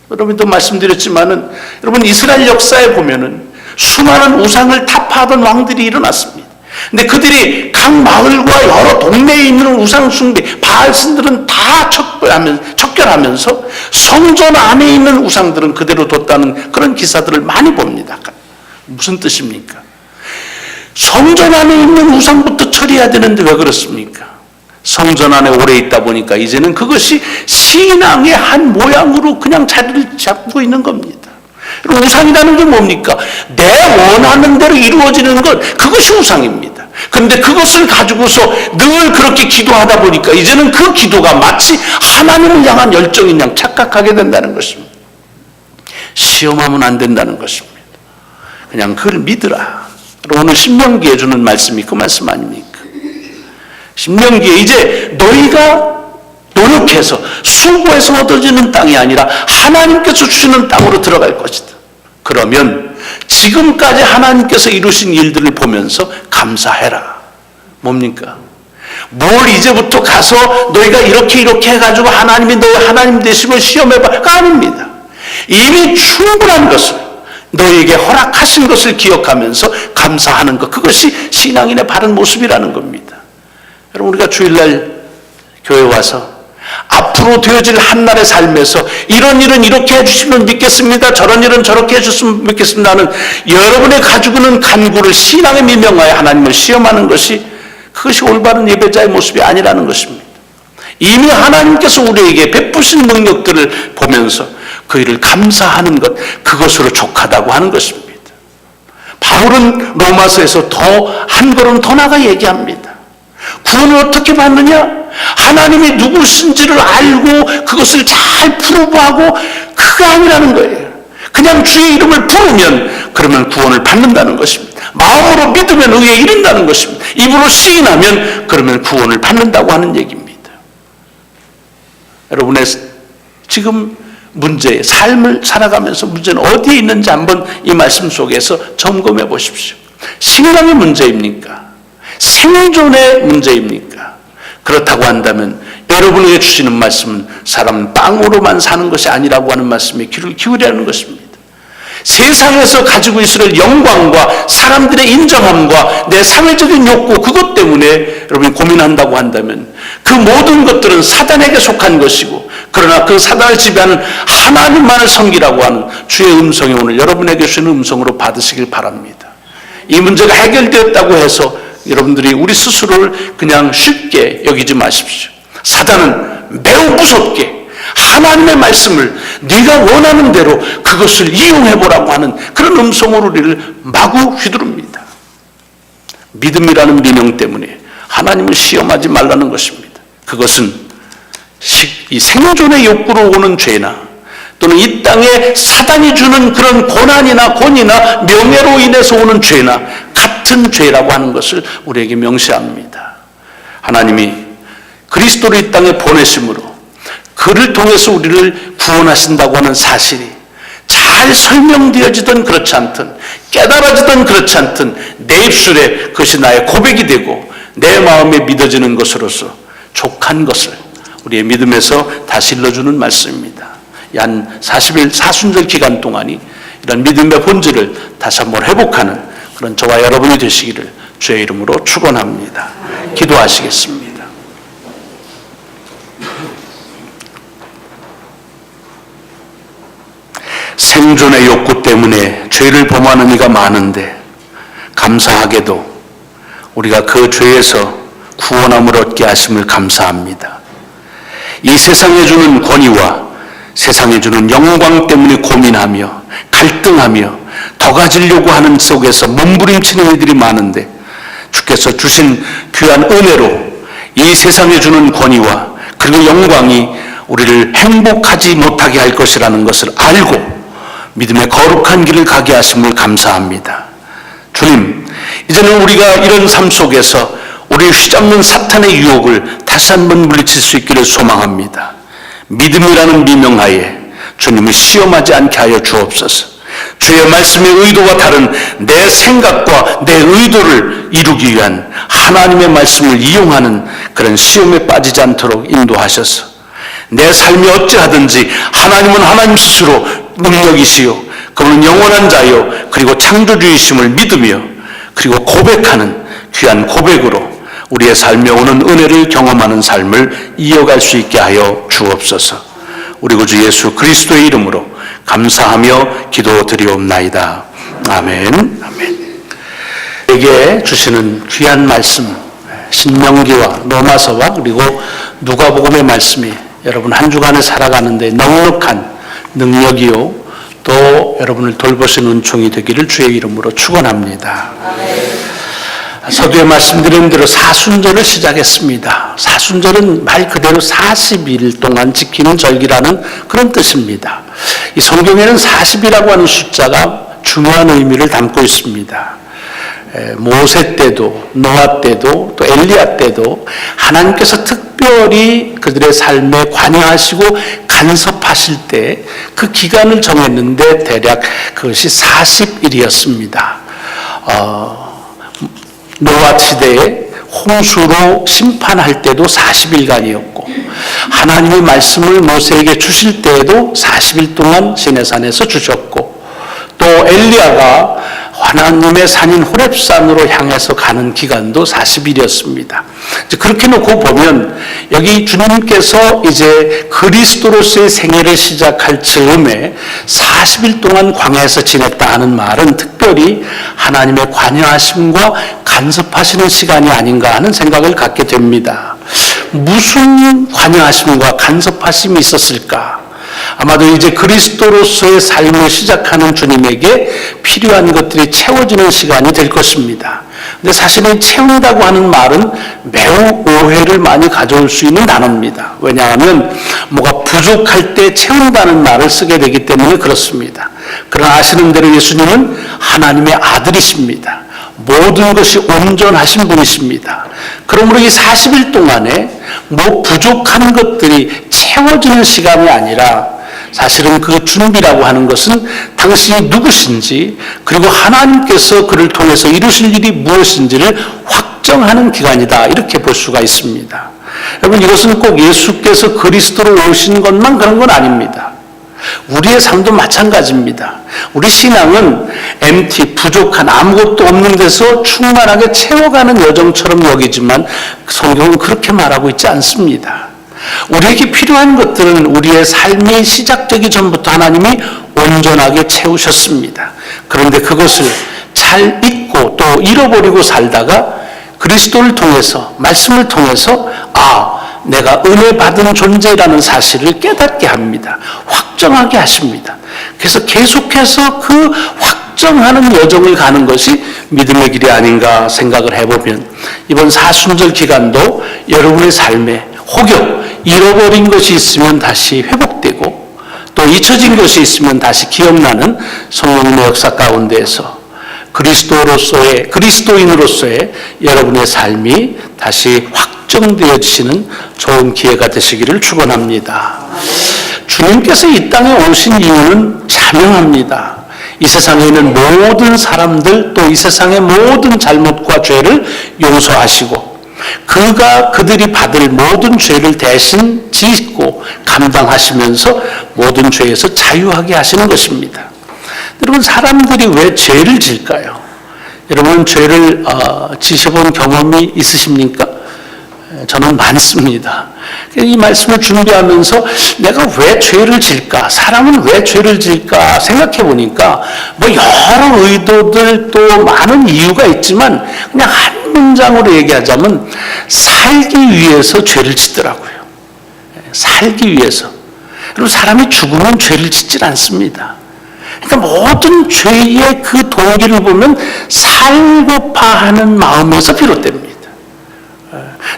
A: 여러분도 말씀드렸지만은 여러분 이스라엘 역사에 보면은 수많은 우상을 타파하던 왕들이 일어났습니다. 근데 그들이 각 마을과 여러 동네에 있는 우상 숭배, 바알 신들은 다 척결하면서 성전 안에 있는 우상들은 그대로 뒀다는 그런 기사들을 많이 봅니다. 무슨 뜻입니까? 성전 안에 있는 우상부터 처리해야 되는데 왜 그렇습니까? 성전 안에 오래 있다 보니까 이제는 그것이 신앙의 한 모양으로 그냥 자리를 잡고 있는 겁니다. 우상이라는 게 뭡니까? 내 원하는 대로 이루어지는 것, 그것이 우상입니다. 그런데 그것을 가지고서 늘 그렇게 기도하다 보니까 이제는 그 기도가 마치 하나님을 향한 열정인 양 착각하게 된다는 것입니다. 시험하면 안 된다는 것입니다. 그냥 그걸 믿으라. 오늘 신명기에 주는 말씀이 그 말씀 아닙니까? 신명기에 이제 너희가 노력해서 수고해서 얻어지는 땅이 아니라 하나님께서 주시는 땅으로 들어갈 것이다. 그러면 지금까지 하나님께서 이루신 일들을 보면서 감사해라. 뭡니까? 뭘 이제부터 가서 너희가 이렇게 해가지고 하나님이 너희 하나님 되심을 시험해봐가 아닙니다. 이미 충분한 것을 너희에게 허락하신 것을 기억하면서 감사하는 것, 그것이 신앙인의 바른 모습이라는 겁니다. 여러분, 우리가 주일날 교회 와서 앞으로 되어질 한날의 삶에서 이런 일은 이렇게 해주시면 믿겠습니다, 저런 일은 저렇게 해주시면 믿겠습니다 하는 여러분의 가지고 있는 간구를 신앙에 미명하여 하나님을 시험하는 것이, 그것이 올바른 예배자의 모습이 아니라는 것입니다. 이미 하나님께서 우리에게 베푸신 능력들을 보면서 그 일을 감사하는 것, 그것으로 족하다고 하는 것입니다. 바울은 로마서에서 한 걸음 더 나가 얘기합니다. 구원을 어떻게 받느냐? 하나님이 누구신지를 알고 그것을 잘 프로브하고, 그가 아니라는 거예요. 그냥 주의 이름을 부르면 그러면 구원을 받는다는 것입니다. 마음으로 믿으면 의에 이른다는 것입니다. 입으로 시인하면 그러면 구원을 받는다고 하는 얘기입니다. 여러분의 지금 문제, 삶을 살아가면서 문제는 어디에 있는지 한번 이 말씀 속에서 점검해 보십시오. 신앙의 문제입니까? 생존의 문제입니까? 그렇다고 한다면 여러분에게 주시는 말씀은 사람은 빵으로만 사는 것이 아니라고 하는 말씀에 귀를 기울이라는 것입니다. 세상에서 가지고 있을 영광과 사람들의 인정함과 내 사회적인 욕구, 그것 때문에 여러분이 고민한다고 한다면 그 모든 것들은 사단에게 속한 것이고, 그러나 그 사단을 지배하는 하나님만을 섬기라고 하는 주의 음성이 오늘 여러분에게 주시는 음성으로 받으시길 바랍니다. 이 문제가 해결되었다고 해서 여러분들이 우리 스스로를 그냥 쉽게 여기지 마십시오. 사단은 매우 무섭게 하나님의 말씀을 네가 원하는 대로 그것을 이용해보라고 하는 그런 음성으로 우리를 마구 휘두릅니다. 믿음이라는 미명 때문에 하나님을 시험하지 말라는 것입니다. 그것은 이 생존의 욕구로 오는 죄나, 또는 이 땅에 사단이 주는 그런 고난이나 권위나 명예로 인해서 오는 죄나 같은 죄라고 하는 것을 우리에게 명시합니다. 하나님이 그리스도를 이 땅에 보내심으로 그를 통해서 우리를 구원하신다고 하는 사실이 잘 설명되어지든 그렇지 않든, 깨달아지든 그렇지 않든 내 입술에 그것이 나의 고백이 되고 내 마음에 믿어지는 것으로서 족한 것을 우리의 믿음에서 다시 일러주는 말씀입니다. 한 40일 사순절 기간 동안이 이런 믿음의 본질을 다시 한번 회복하는 그런 저와 여러분이 되시기를 주의 이름으로 축원합니다. 기도하시겠습니다. 생존의 욕구 때문에 죄를 범하는 이가 많은데, 감사하게도 우리가 그 죄에서 구원함을 얻게 하심을 감사합니다. 이 세상에 주는 권위와 세상에 주는 영광 때문에 고민하며 갈등하며 더 가지려고 하는 속에서 몸부림치는 이들이 많은데, 주께서 주신 귀한 은혜로 이 세상에 주는 권위와 그리고 영광이 우리를 행복하지 못하게 할 것이라는 것을 알고 믿음의 거룩한 길을 가게 하심을 감사합니다. 주님, 이제는 우리가 이런 삶 속에서 우리를 휘잡는 사탄의 유혹을 다시 한번 물리칠 수 있기를 소망합니다. 믿음이라는 미명하에 주님을 시험하지 않게 하여 주옵소서. 주의 말씀의 의도와 다른 내 생각과 내 의도를 이루기 위한 하나님의 말씀을 이용하는 그런 시험에 빠지지 않도록 인도하셔서 내 삶이 어찌하든지 하나님은 하나님 스스로 능력이시요 그분은 영원한 자요 그리고 창조주이심을 믿으며 그리고 고백하는 귀한 고백으로 우리의 삶에 오는 은혜를 경험하는 삶을 이어갈 수 있게 하여 주옵소서. 우리 구주 예수 그리스도의 이름으로 감사하며 기도드리옵나이다. 아멘. 아멘. 에게 주시는 귀한 말씀, 신명기와 로마서와 그리고 누가복음의 말씀이 여러분 한 주간을 살아가는데 넉넉한 능력이요 또 여러분을 돌보시는 은총이 되기를 주의 이름으로 축원합니다. 서두에 말씀드린 대로 사순절을 시작했습니다. 사순절은 말 그대로 40일 동안 지키는 절기라는 그런 뜻입니다. 이 성경에는 40이라고 하는 숫자가 중요한 의미를 담고 있습니다. 모세 때도 노아 때도 또 엘리야 때도 하나님께서 특별히 그들의 삶에 관여하시고 간섭하실 때 그 기간을 정했는데 대략 그것이 40일이었습니다. 노아 시대에 홍수로 심판할 때도 40일간이었고 하나님의 말씀을 모세에게 주실 때에도 40일 동안 시내산에서 주셨고 또 엘리야가 하나님의 산인 호렙산으로 향해서 가는 기간도 40일이었습니다. 그렇게 놓고 보면 여기 주님께서 이제 그리스도로서의 생애를 시작할 즈음에 40일 동안 광야에서 지냈다 하는 말은 특별히 하나님의 관여하심과 간섭하시는 시간이 아닌가 하는 생각을 갖게 됩니다. 무슨 관여하심과 간섭하심이 있었을까? 아마도 이제 그리스도로서의 삶을 시작하는 주님에게 필요한 것들이 채워지는 시간이 될 것입니다. 근데 사실은 채운다고 하는 말은 매우 오해를 많이 가져올 수 있는 단어입니다. 왜냐하면 뭐가 부족할 때 채운다는 말을 쓰게 되기 때문에 그렇습니다. 그러나 아시는 대로 예수님은 하나님의 아들이십니다. 모든 것이 온전하신 분이십니다. 그러므로 이 40일 동안에 뭐 부족한 것들이 채워지는 시간이 아니라 사실은 그 준비라고 하는 것은 당신이 누구신지 그리고 하나님께서 그를 통해서 이루실 일이 무엇인지를 확정하는 기간이다 이렇게 볼 수가 있습니다. 여러분 이것은 꼭 예수께서 그리스도로 오신 것만 그런 건 아닙니다. 우리의 삶도 마찬가지입니다. 우리 신앙은 부족한 아무것도 없는 데서 충만하게 채워가는 여정처럼 여기지만 성경은 그렇게 말하고 있지 않습니다. 우리에게 필요한 것들은 우리의 삶이 시작되기 전부터 하나님이 온전하게 채우셨습니다. 그런데 그것을 잘 잊고 또 잃어버리고 살다가 그리스도를 통해서 말씀을 통해서 내가 은혜 받은 존재라는 사실을 깨닫게 합니다. 확정하게 하십니다. 그래서 계속해서 그 확정하는 여정을 가는 것이 믿음의 길이 아닌가 생각을 해보면 이번 사순절 기간도 여러분의 삶에 혹여 잃어버린 것이 있으면 다시 회복되고 또 잊혀진 것이 있으면 다시 기억나는 성령의 역사 가운데에서 그리스도인으로서의 여러분의 삶이 다시 확정되어지시는 좋은 기회가 되시기를 축원합니다. 주님께서 이 땅에 오신 이유는 자명합니다. 이 세상에 있는 모든 사람들 또 이 세상의 모든 잘못과 죄를 용서하시고 그들이 받을 모든 죄를 대신 짓고 감당하시면서 모든 죄에서 자유하게 하시는 것입니다. 여러분 사람들이 왜 죄를 질까요? 여러분 죄를 지셔본 경험이 있으십니까? 저는 많습니다. 이 말씀을 준비하면서 내가 왜 죄를 질까? 사람은 왜 죄를 질까? 생각해 보니까 뭐 여러 의도들 또 많은 이유가 있지만 그냥 한 문장으로 얘기하자면 살기 위해서 죄를 짓더라고요. 살기 위해서. 그리고 사람이 죽으면 죄를 짓질 않습니다. 그러니까 모든 죄의 그 동기를 보면 살고파 하는 마음에서 비롯됩니다.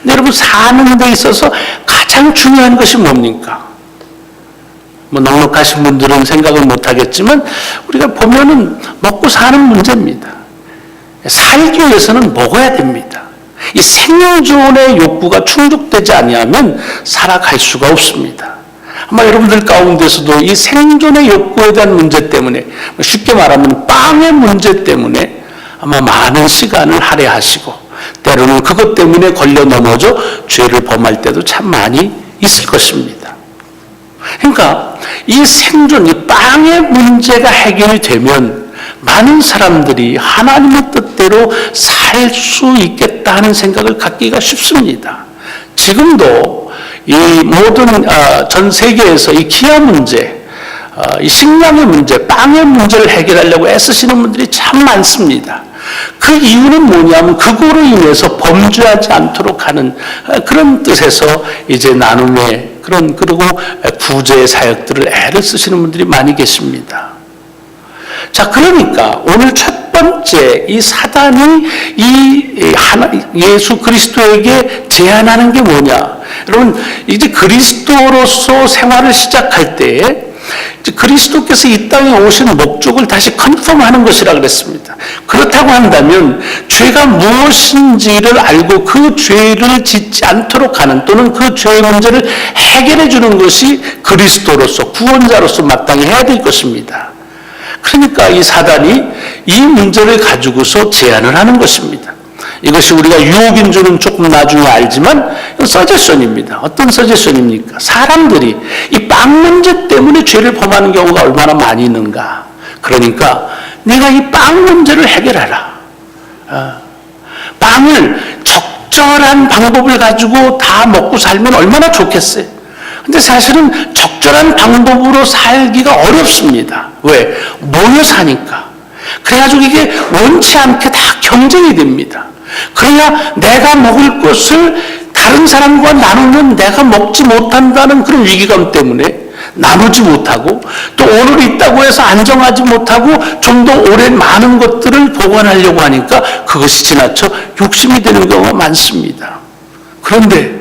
A: 근데 여러분 사는 데 있어서 가장 중요한 것이 뭡니까? 뭐 넉넉하신 분들은 생각을 못하겠지만 우리가 보면은 먹고 사는 문제입니다. 살기 위해서는 먹어야 됩니다. 이 생존의 욕구가 충족되지 아니하면 살아갈 수가 없습니다. 아마 여러분들 가운데서도 이 생존의 욕구에 대한 문제 때문에 쉽게 말하면 빵의 문제 때문에 아마 많은 시간을 할애하시고 때로는 그것 때문에 걸려 넘어져 죄를 범할 때도 참 많이 있을 것입니다. 그러니까 이 생존, 이 빵의 문제가 해결이 되면 많은 사람들이 하나님의 뜻대로 살 수 있겠다 하는 생각을 갖기가 쉽습니다. 지금도 이 모든 전 세계에서 이 기아 문제, 이 식량의 문제, 빵의 문제를 해결하려고 애쓰시는 분들이 참 많습니다. 그 이유는 뭐냐면 그거로 인해서 범죄하지 않도록 하는 그런 뜻에서 이제 나눔의 그리고 구제의 사역들을 애를 쓰시는 분들이 많이 계십니다. 자, 그러니까 오늘 첫 번째 이 사단이 예수 그리스도에게 제안하는 게 뭐냐? 여러분 이제 그리스도로서 생활을 시작할 때에 그리스도께서 이 땅에 오신 목적을 다시 컨펌하는 것이라 그랬습니다. 그렇다고 한다면 죄가 무엇인지를 알고 그 죄를 짓지 않도록 하는, 또는 그 죄의 문제를 해결해 주는 것이 그리스도로서, 구원자로서 마땅히 해야 될 것입니다. 그러니까 이 사단이 이 문제를 가지고서 제안을 하는 것입니다. 이것이 우리가 유혹인 줄은 조금 나중에 알지만 서제션입니다. 어떤 서제션입니까? 사람들이 이 빵 문제 때문에 죄를 범하는 경우가 얼마나 많이 있는가. 그러니까 내가 이 빵 문제를 해결하라. 빵을 적절한 방법을 가지고 다 먹고 살면 얼마나 좋겠어요. 근데 사실은 적절한 방법으로 살기가 어렵습니다. 왜? 모여 사니까. 그래가지고 이게 원치 않게 다 경쟁이 됩니다. 그래야 내가 먹을 것을 다른 사람과 나누면 내가 먹지 못한다는 그런 위기감 때문에 나누지 못하고, 또 오늘 있다고 해서 안정하지 못하고 좀 더 오래 많은 것들을 보관하려고 하니까 그것이 지나쳐 욕심이 되는 경우가 많습니다. 그런데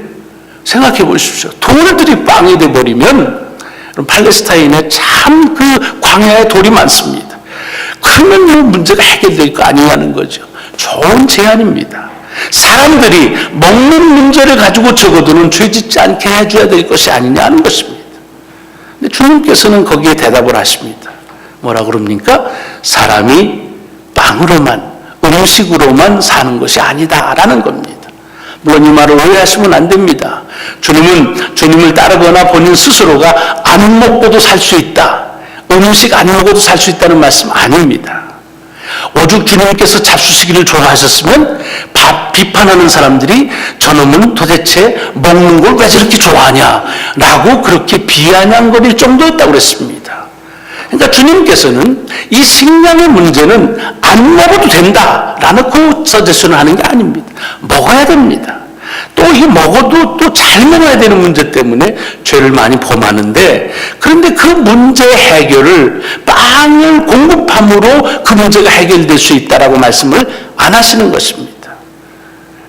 A: 생각해 보십시오. 돌들이 빵이 돼버리면, 팔레스타인에 참 그 광야에 돌이 많습니다. 그러면 이 문제가 해결될 거 아니냐는 거죠. 좋은 제안입니다. 사람들이 먹는 문제를 가지고 적어도는 죄짓지 않게 해줘야 될 것이 아니냐는 것입니다. 근데 주님께서는 거기에 대답을 하십니다. 뭐라 그럽니까? 사람이 빵으로만, 음식으로만 사는 것이 아니다라는 겁니다. 물론 이 말을 오해하시면 안 됩니다. 주님을 따르거나 본인 스스로가 안 먹고도 살 수 있다, 음식 안 먹어도 살 수 있다는 말씀 아닙니다. 오죽 주님께서 잡수시기를 좋아하셨으면 비판하는 사람들이 저놈은 도대체 먹는 걸 왜 저렇게 좋아하냐 라고 그렇게 비아냥거릴 정도였다고 그랬습니다. 그러니까 주님께서는 이 식량의 문제는 안 먹어도 된다라는 그 서제션을 하는 게 아닙니다. 먹어야 됩니다. 또 이 먹어도 또 잘 먹어야 되는 문제 때문에 죄를 많이 범하는데, 그런데 그 문제 해결을 빵을 공급함으로 그 문제가 해결될 수 있다라고 말씀을 안 하시는 것입니다.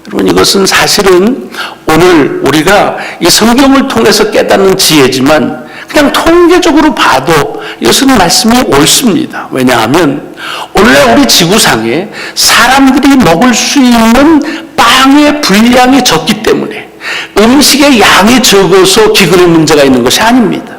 A: 여러분, 이것은 사실은 오늘 우리가 이 성경을 통해서 깨닫는 지혜지만 그냥 통계적으로 봐도 이것은 말씀이 옳습니다. 왜냐하면 오늘날 우리 지구상에 사람들이 먹을 수 있는 빵의 분량이 적기 때문에 음식의 양이 적어서 기근의 문제가 있는 것이 아닙니다.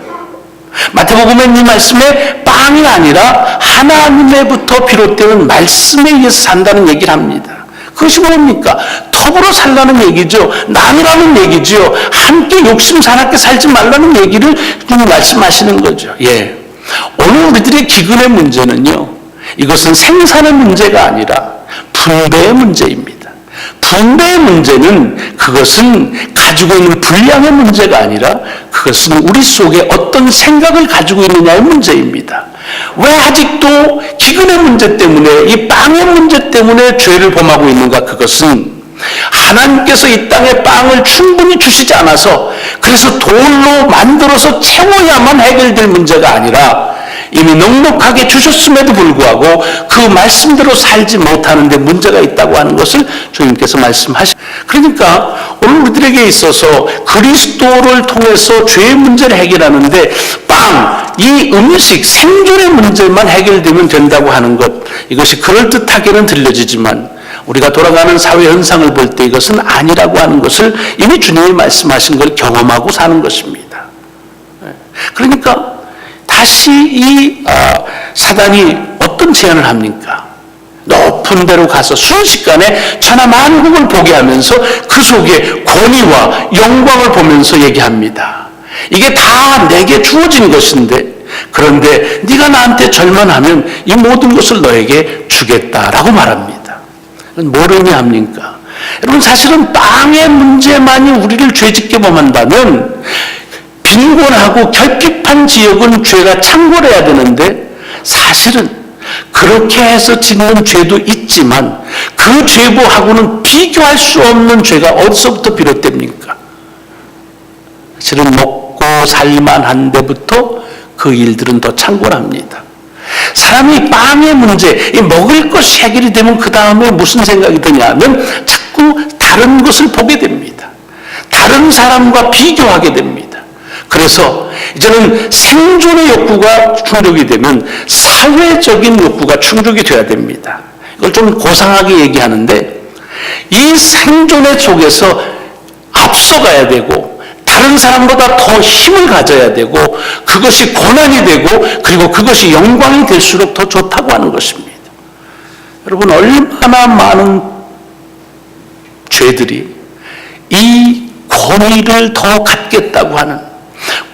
A: 마태복음의 이 말씀에 빵이 아니라 하나님의부터 비롯되는 말씀에 의해서 산다는 얘기를 합니다. 그것이 뭡니까? 더불어 살라는 얘기죠. 나누라는 얘기죠. 함께 욕심 사납게 살지 말라는 얘기를 좀 말씀하시는 거죠. 예. 오늘 우리들의 기근의 문제는요, 이것은 생산의 문제가 아니라 분배의 문제입니다. 분배의 문제는 그것은 가지고 있는 분량의 문제가 아니라 그것은 우리 속에 어떤 생각을 가지고 있느냐의 문제입니다. 왜 아직도 기근의 문제 때문에, 이 빵의 문제 때문에 죄를 범하고 있는가? 그것은 하나님께서 이 땅에 빵을 충분히 주시지 않아서 그래서 돌로 만들어서 채워야만 해결될 문제가 아니라 이미 넉넉하게 주셨음에도 불구하고 그 말씀대로 살지 못하는 데 문제가 있다고 하는 것을 주님께서 말씀하십니다. 그러니까 오늘 우리들에게 있어서 그리스도를 통해서 죄의 문제를 해결하는데 이 음식, 생존의 문제만 해결되면 된다고 하는 것, 이것이 그럴듯하게는 들려지지만 우리가 돌아가는 사회 현상을 볼 때 이것은 아니라고 하는 것을 이미 주님이 말씀하신 걸 경험하고 사는 것입니다. 그러니까 다시 이 사단이 어떤 제안을 합니까? 높은 데로 가서 순식간에 천하만국을 보게 하면서 그 속에 권위와 영광을 보면서 얘기합니다. 이게 다 내게 주어진 것인데, 그런데 네가 나한테 절만하면 이 모든 것을 너에게 주겠다라고 말합니다. 뭘 의미합니까? 여러분, 사실은 빵의 문제만이 우리를 죄짓게 범한다면 빈곤하고 결핍한 지역은 죄가 창궐해야 되는데, 사실은 그렇게 해서 짓는 죄도 있지만 그 죄보하고는 비교할 수 없는 죄가 어디서부터 비롯됩니까? 사실은 먹고 살만한 데부터 그 일들은 더 창궐합니다. 사람이 빵의 문제, 이 먹을 것이 해결이 되면 그 다음에 무슨 생각이 드냐면 자꾸 다른 것을 보게 됩니다. 다른 사람과 비교하게 됩니다. 그래서 이제는 생존의 욕구가 충족이 되면 사회적인 욕구가 충족이 돼야 됩니다. 이걸 좀 고상하게 얘기하는데 이 생존의 속에서 앞서가야 되고 다른 사람보다 더 힘을 가져야 되고 그것이 고난이 되고 그리고 그것이 영광이 될수록 더 좋다고 하는 것입니다. 여러분, 얼마나 많은 죄들이 이 권위를 더 갖겠다고 하는,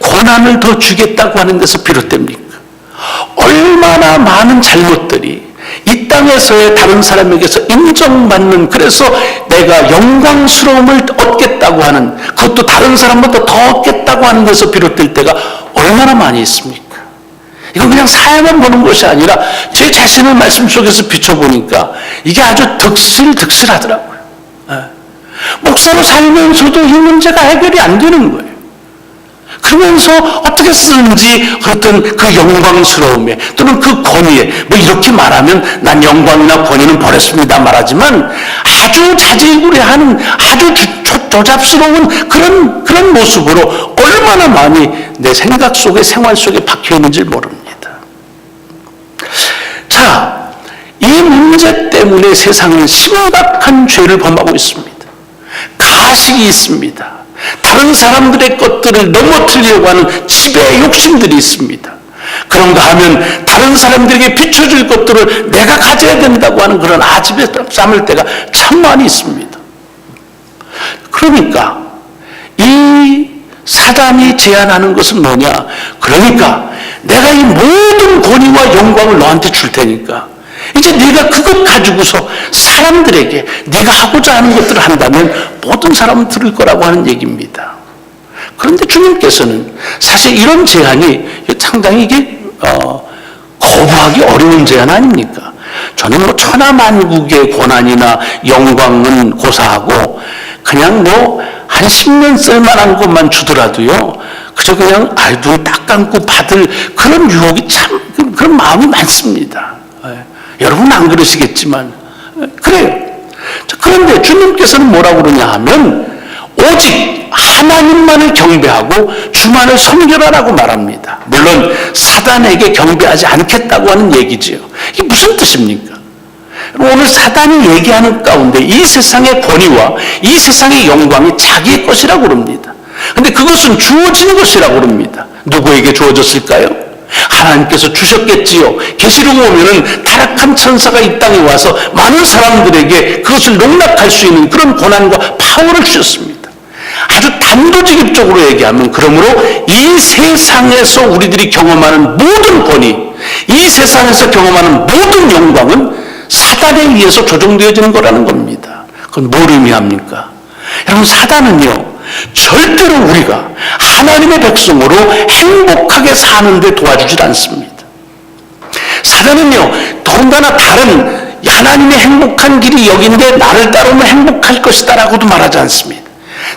A: 고난을 더 주겠다고 하는 데서 비롯됩니까? 얼마나 많은 잘못들이 이 땅에서의 다른 사람에게서 인정받는, 그래서 내가 영광스러움을 얻겠다고 하는, 그것도 다른 사람보다 더 얻겠다고 하는 데서 비롯될 때가 얼마나 많이 있습니까? 이건 그냥 사회만 보는 것이 아니라 제 자신의 말씀 속에서 비춰보니까 이게 아주 득실하더라고요. 목사로 살면서도 이 문제가 해결이 안 되는 거예요. 그러면서 어떻게 쓰는지 어떤 그 영광스러움에 또는 그 권위에, 뭐 이렇게 말하면 난 영광이나 권위는 버렸습니다 말하지만 아주 자질구레하는 아주 조잡스러운 그런 모습으로 얼마나 많이 내 생각 속에, 생활 속에 박혀 있는지 모릅니다. 자, 이 문제 때문에 세상은 심각한 죄를 범하고 있습니다. 가식이 있습니다. 다른 사람들의 것들을 넘어뜨리려고 하는 지배의 욕심들이 있습니다. 그런가 하면 다른 사람들에게 비춰줄 것들을 내가 가져야 된다고 하는 그런 아집에 쌓을 때가 참 많이 있습니다. 그러니까 이 사단이 제안하는 것은 뭐냐? 그러니까 내가 이 모든 권위와 영광을 너한테 줄 테니까 이제 네가 그것 가지고서 사람들에게 네가 하고자 하는 것들을 한다면 모든 사람은 들을 거라고 하는 얘기입니다. 그런데 주님께서는 사실 이런 제안이 상당히 이게 거부하기 어려운 제안 아닙니까? 저는 뭐 천하만국의 고난이나 영광은 고사하고 그냥 뭐 한 10년 쓸만한 것만 주더라도요, 그저 그냥 눈 딱 감고 받을 그런 유혹이 참, 그런 마음이 많습니다. 여러분은 안 그러시겠지만 그래요. 그런데 주님께서는 뭐라고 그러냐 하면 오직 하나님만을 경배하고 주만을 섬겨라라고 말합니다. 물론 사단에게 경배하지 않겠다고 하는 얘기지요. 이게 무슨 뜻입니까? 오늘 사단이 얘기하는 가운데 이 세상의 권위와 이 세상의 영광이 자기의 것이라고 그럽니다. 그런데 그것은 주어진 것이라고 그럽니다. 누구에게 주어졌을까요? 하나님께서 주셨겠지요. 계시록 보면은 타락한 천사가 이 땅에 와서 많은 사람들에게 그것을 농락할 수 있는 그런 고난과 파워를 주셨습니다. 아주 단도직입적으로 얘기하면 그러므로 이 세상에서 우리들이 경험하는 모든 권위, 이 세상에서 경험하는 모든 영광은 사단에 의해서 조종되어지는 거라는 겁니다. 그건 뭘 의미합니까? 여러분, 사단은요 절대로 우리가 하나님의 백성으로 행복하게 사는데 도와주질 않습니다. 사단은요 더군다나 다른 하나님의 행복한 길이 여기인데 나를 따르면 행복할 것이다 라고도 말하지 않습니다.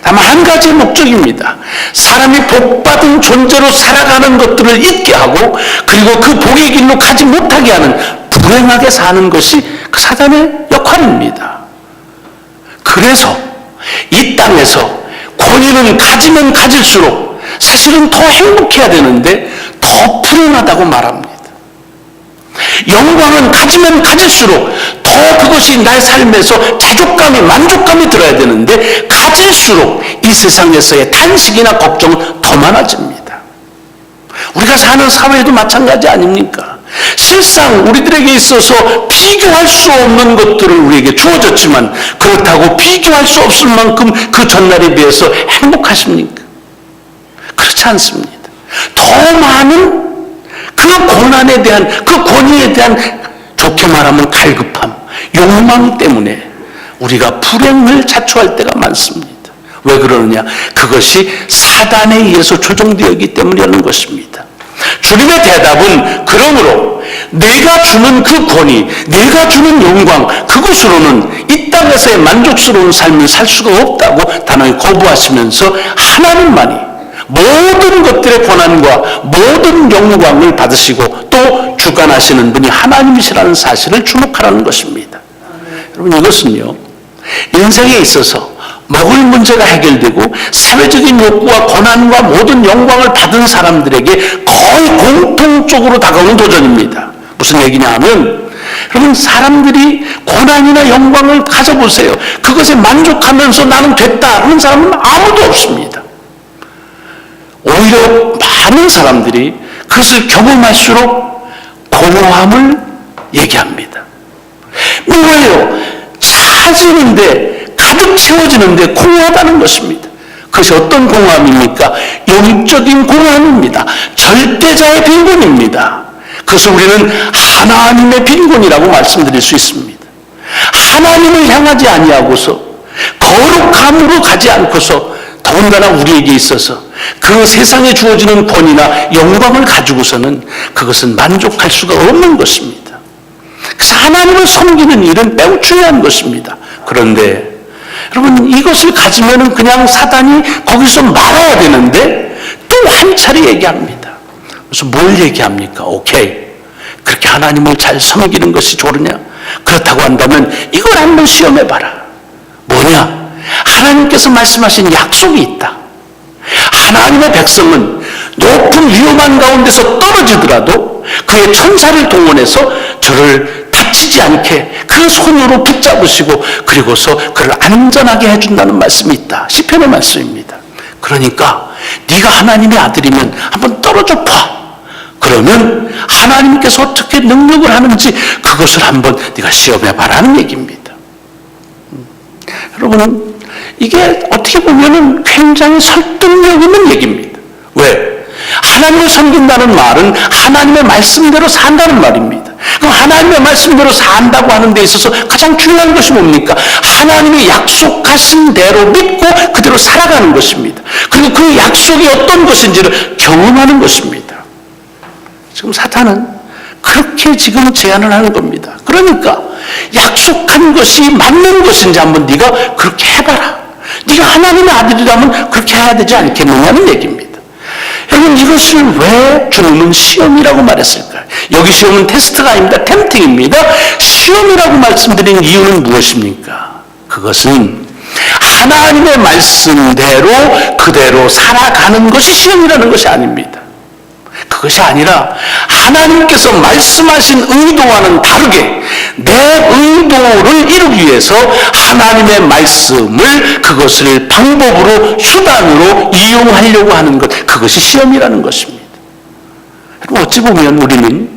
A: 다만 한 가지의 목적입니다. 사람이 복받은 존재로 살아가는 것들을 잊게 하고 그리고 그 복의 길로 가지 못하게 하는 불행하게 사는 것이 그 사단의 역할입니다. 그래서 이 땅에서 권위는 가지면 가질수록 사실은 더 행복해야 되는데 더 불행하다고 말합니다. 영광은 가지면 가질수록 더 그것이 나의 삶에서 자족감이, 만족감이 들어야 되는데 가질수록 이 세상에서의 탄식이나 걱정은 더 많아집니다. 우리가 사는 사회도 마찬가지 아닙니까? 실상 우리들에게 있어서 비교할 수 없는 것들을 우리에게 주어졌지만 그렇다고 비교할 수 없을 만큼 그 전날에 비해서 행복하십니까? 그렇지 않습니다. 더 많은 그 고난에 대한, 그 권위에 대한 좋게 말하면 갈급함, 욕망 때문에 우리가 불행을 자초할 때가 많습니다. 왜 그러느냐? 그것이 사단에 의해서 조종되었기 때문이라는 것입니다. 주님의 대답은 그러므로 내가 주는 그 권위, 내가 주는 영광, 그것으로는 이 땅에서의 만족스러운 삶을 살 수가 없다고 단호히 거부하시면서 하나님만이 모든 것들의 고난과 모든 영광을 받으시고 또 주관하시는 분이 하나님이시라는 사실을 주목하라는 것입니다. 여러분, 이것은요 인생에 있어서 먹을 문제가 해결되고 사회적인 욕구와 권한과 모든 영광을 받은 사람들에게 거의 공통적으로 다가오는 도전입니다. 무슨 얘기냐 하면 여러분 사람들이 권한이나 영광을 가져보세요. 그것에 만족하면서 나는 됐다 하는 사람은 아무도 없습니다. 오히려 많은 사람들이 그것을 경험할수록 공허함을 얘기합니다. 뭐예요? 차지는데 가득 채워지는데 공허하다는 것입니다. 그것이 어떤 공허함입니까? 영적인 공허함입니다. 절대자의 빈곤입니다. 그것을 우리는 하나님의 빈곤이라고 말씀드릴 수 있습니다. 하나님을 향하지 아니하고서 거룩함으로 가지 않고서 더군다나 우리에게 있어서 그 세상에 주어지는 권위나 영광을 가지고서는 그것은 만족할 수가 없는 것입니다. 그래서 하나님을 섬기는 일은 매우 중요한 것입니다. 그런데 여러분 이것을 가지면은 그냥 사단이 거기서 말아야 되는데 또 한 차례 얘기합니다. 그래서 뭘 얘기합니까? 오케이. 그렇게 하나님을 잘 섬기는 것이 좋으냐? 그렇다고 한다면 이걸 한번 시험해봐라. 뭐냐? 하나님께서 말씀하신 약속이 있다. 하나님의 백성은 높은 위험한 가운데서 떨어지더라도 그의 천사를 동원해서 저를 다치지 않게 그 손으로 붙잡으시고 그리고서 그를 안전하게 해준다는 말씀이 있다. 시편의 말씀입니다. 그러니까 네가 하나님의 아들이면 한번 떨어져 봐. 그러면 하나님께서 어떻게 능력을 하는지 그것을 한번 네가 시험해봐라는 얘기입니다. 여러분 이게 어떻게 보면 굉장히 설득력 있는 얘기입니다. 왜? 하나님을 섬긴다는 말은 하나님의 말씀대로 산다는 말입니다. 그럼 하나님의 말씀대로 산다고 하는 데 있어서 가장 중요한 것이 뭡니까? 하나님이 약속하신 대로 믿고 그대로 살아가는 것입니다. 그리고 그 약속이 어떤 것인지를 경험하는 것입니다. 지금 사탄은 그렇게 지금 제안을 하는 겁니다. 그러니까 약속한 것이 맞는 것인지 한번 네가 그렇게 해봐라. 네가 하나님의 아들이라면 그렇게 해야 되지 않겠느냐는 얘기입니다. 여러분 이것을 왜 주님은 시험이라고 말했을까요? 여기 시험은 테스트가 아닙니다. 템팅입니다. 시험이라고 말씀드린 이유는 무엇입니까? 그것은 하나님의 말씀대로 그대로 살아가는 것이 시험이라는 것이 아닙니다. 그것이 아니라 하나님께서 말씀하신 의도와는 다르게 내 의도를 이루기 위해서 하나님의 말씀을 그것을 방법으로 휴단으로 이용하려고 하는 것, 그것이 시험이라는 것입니다. 어찌 보면 우리는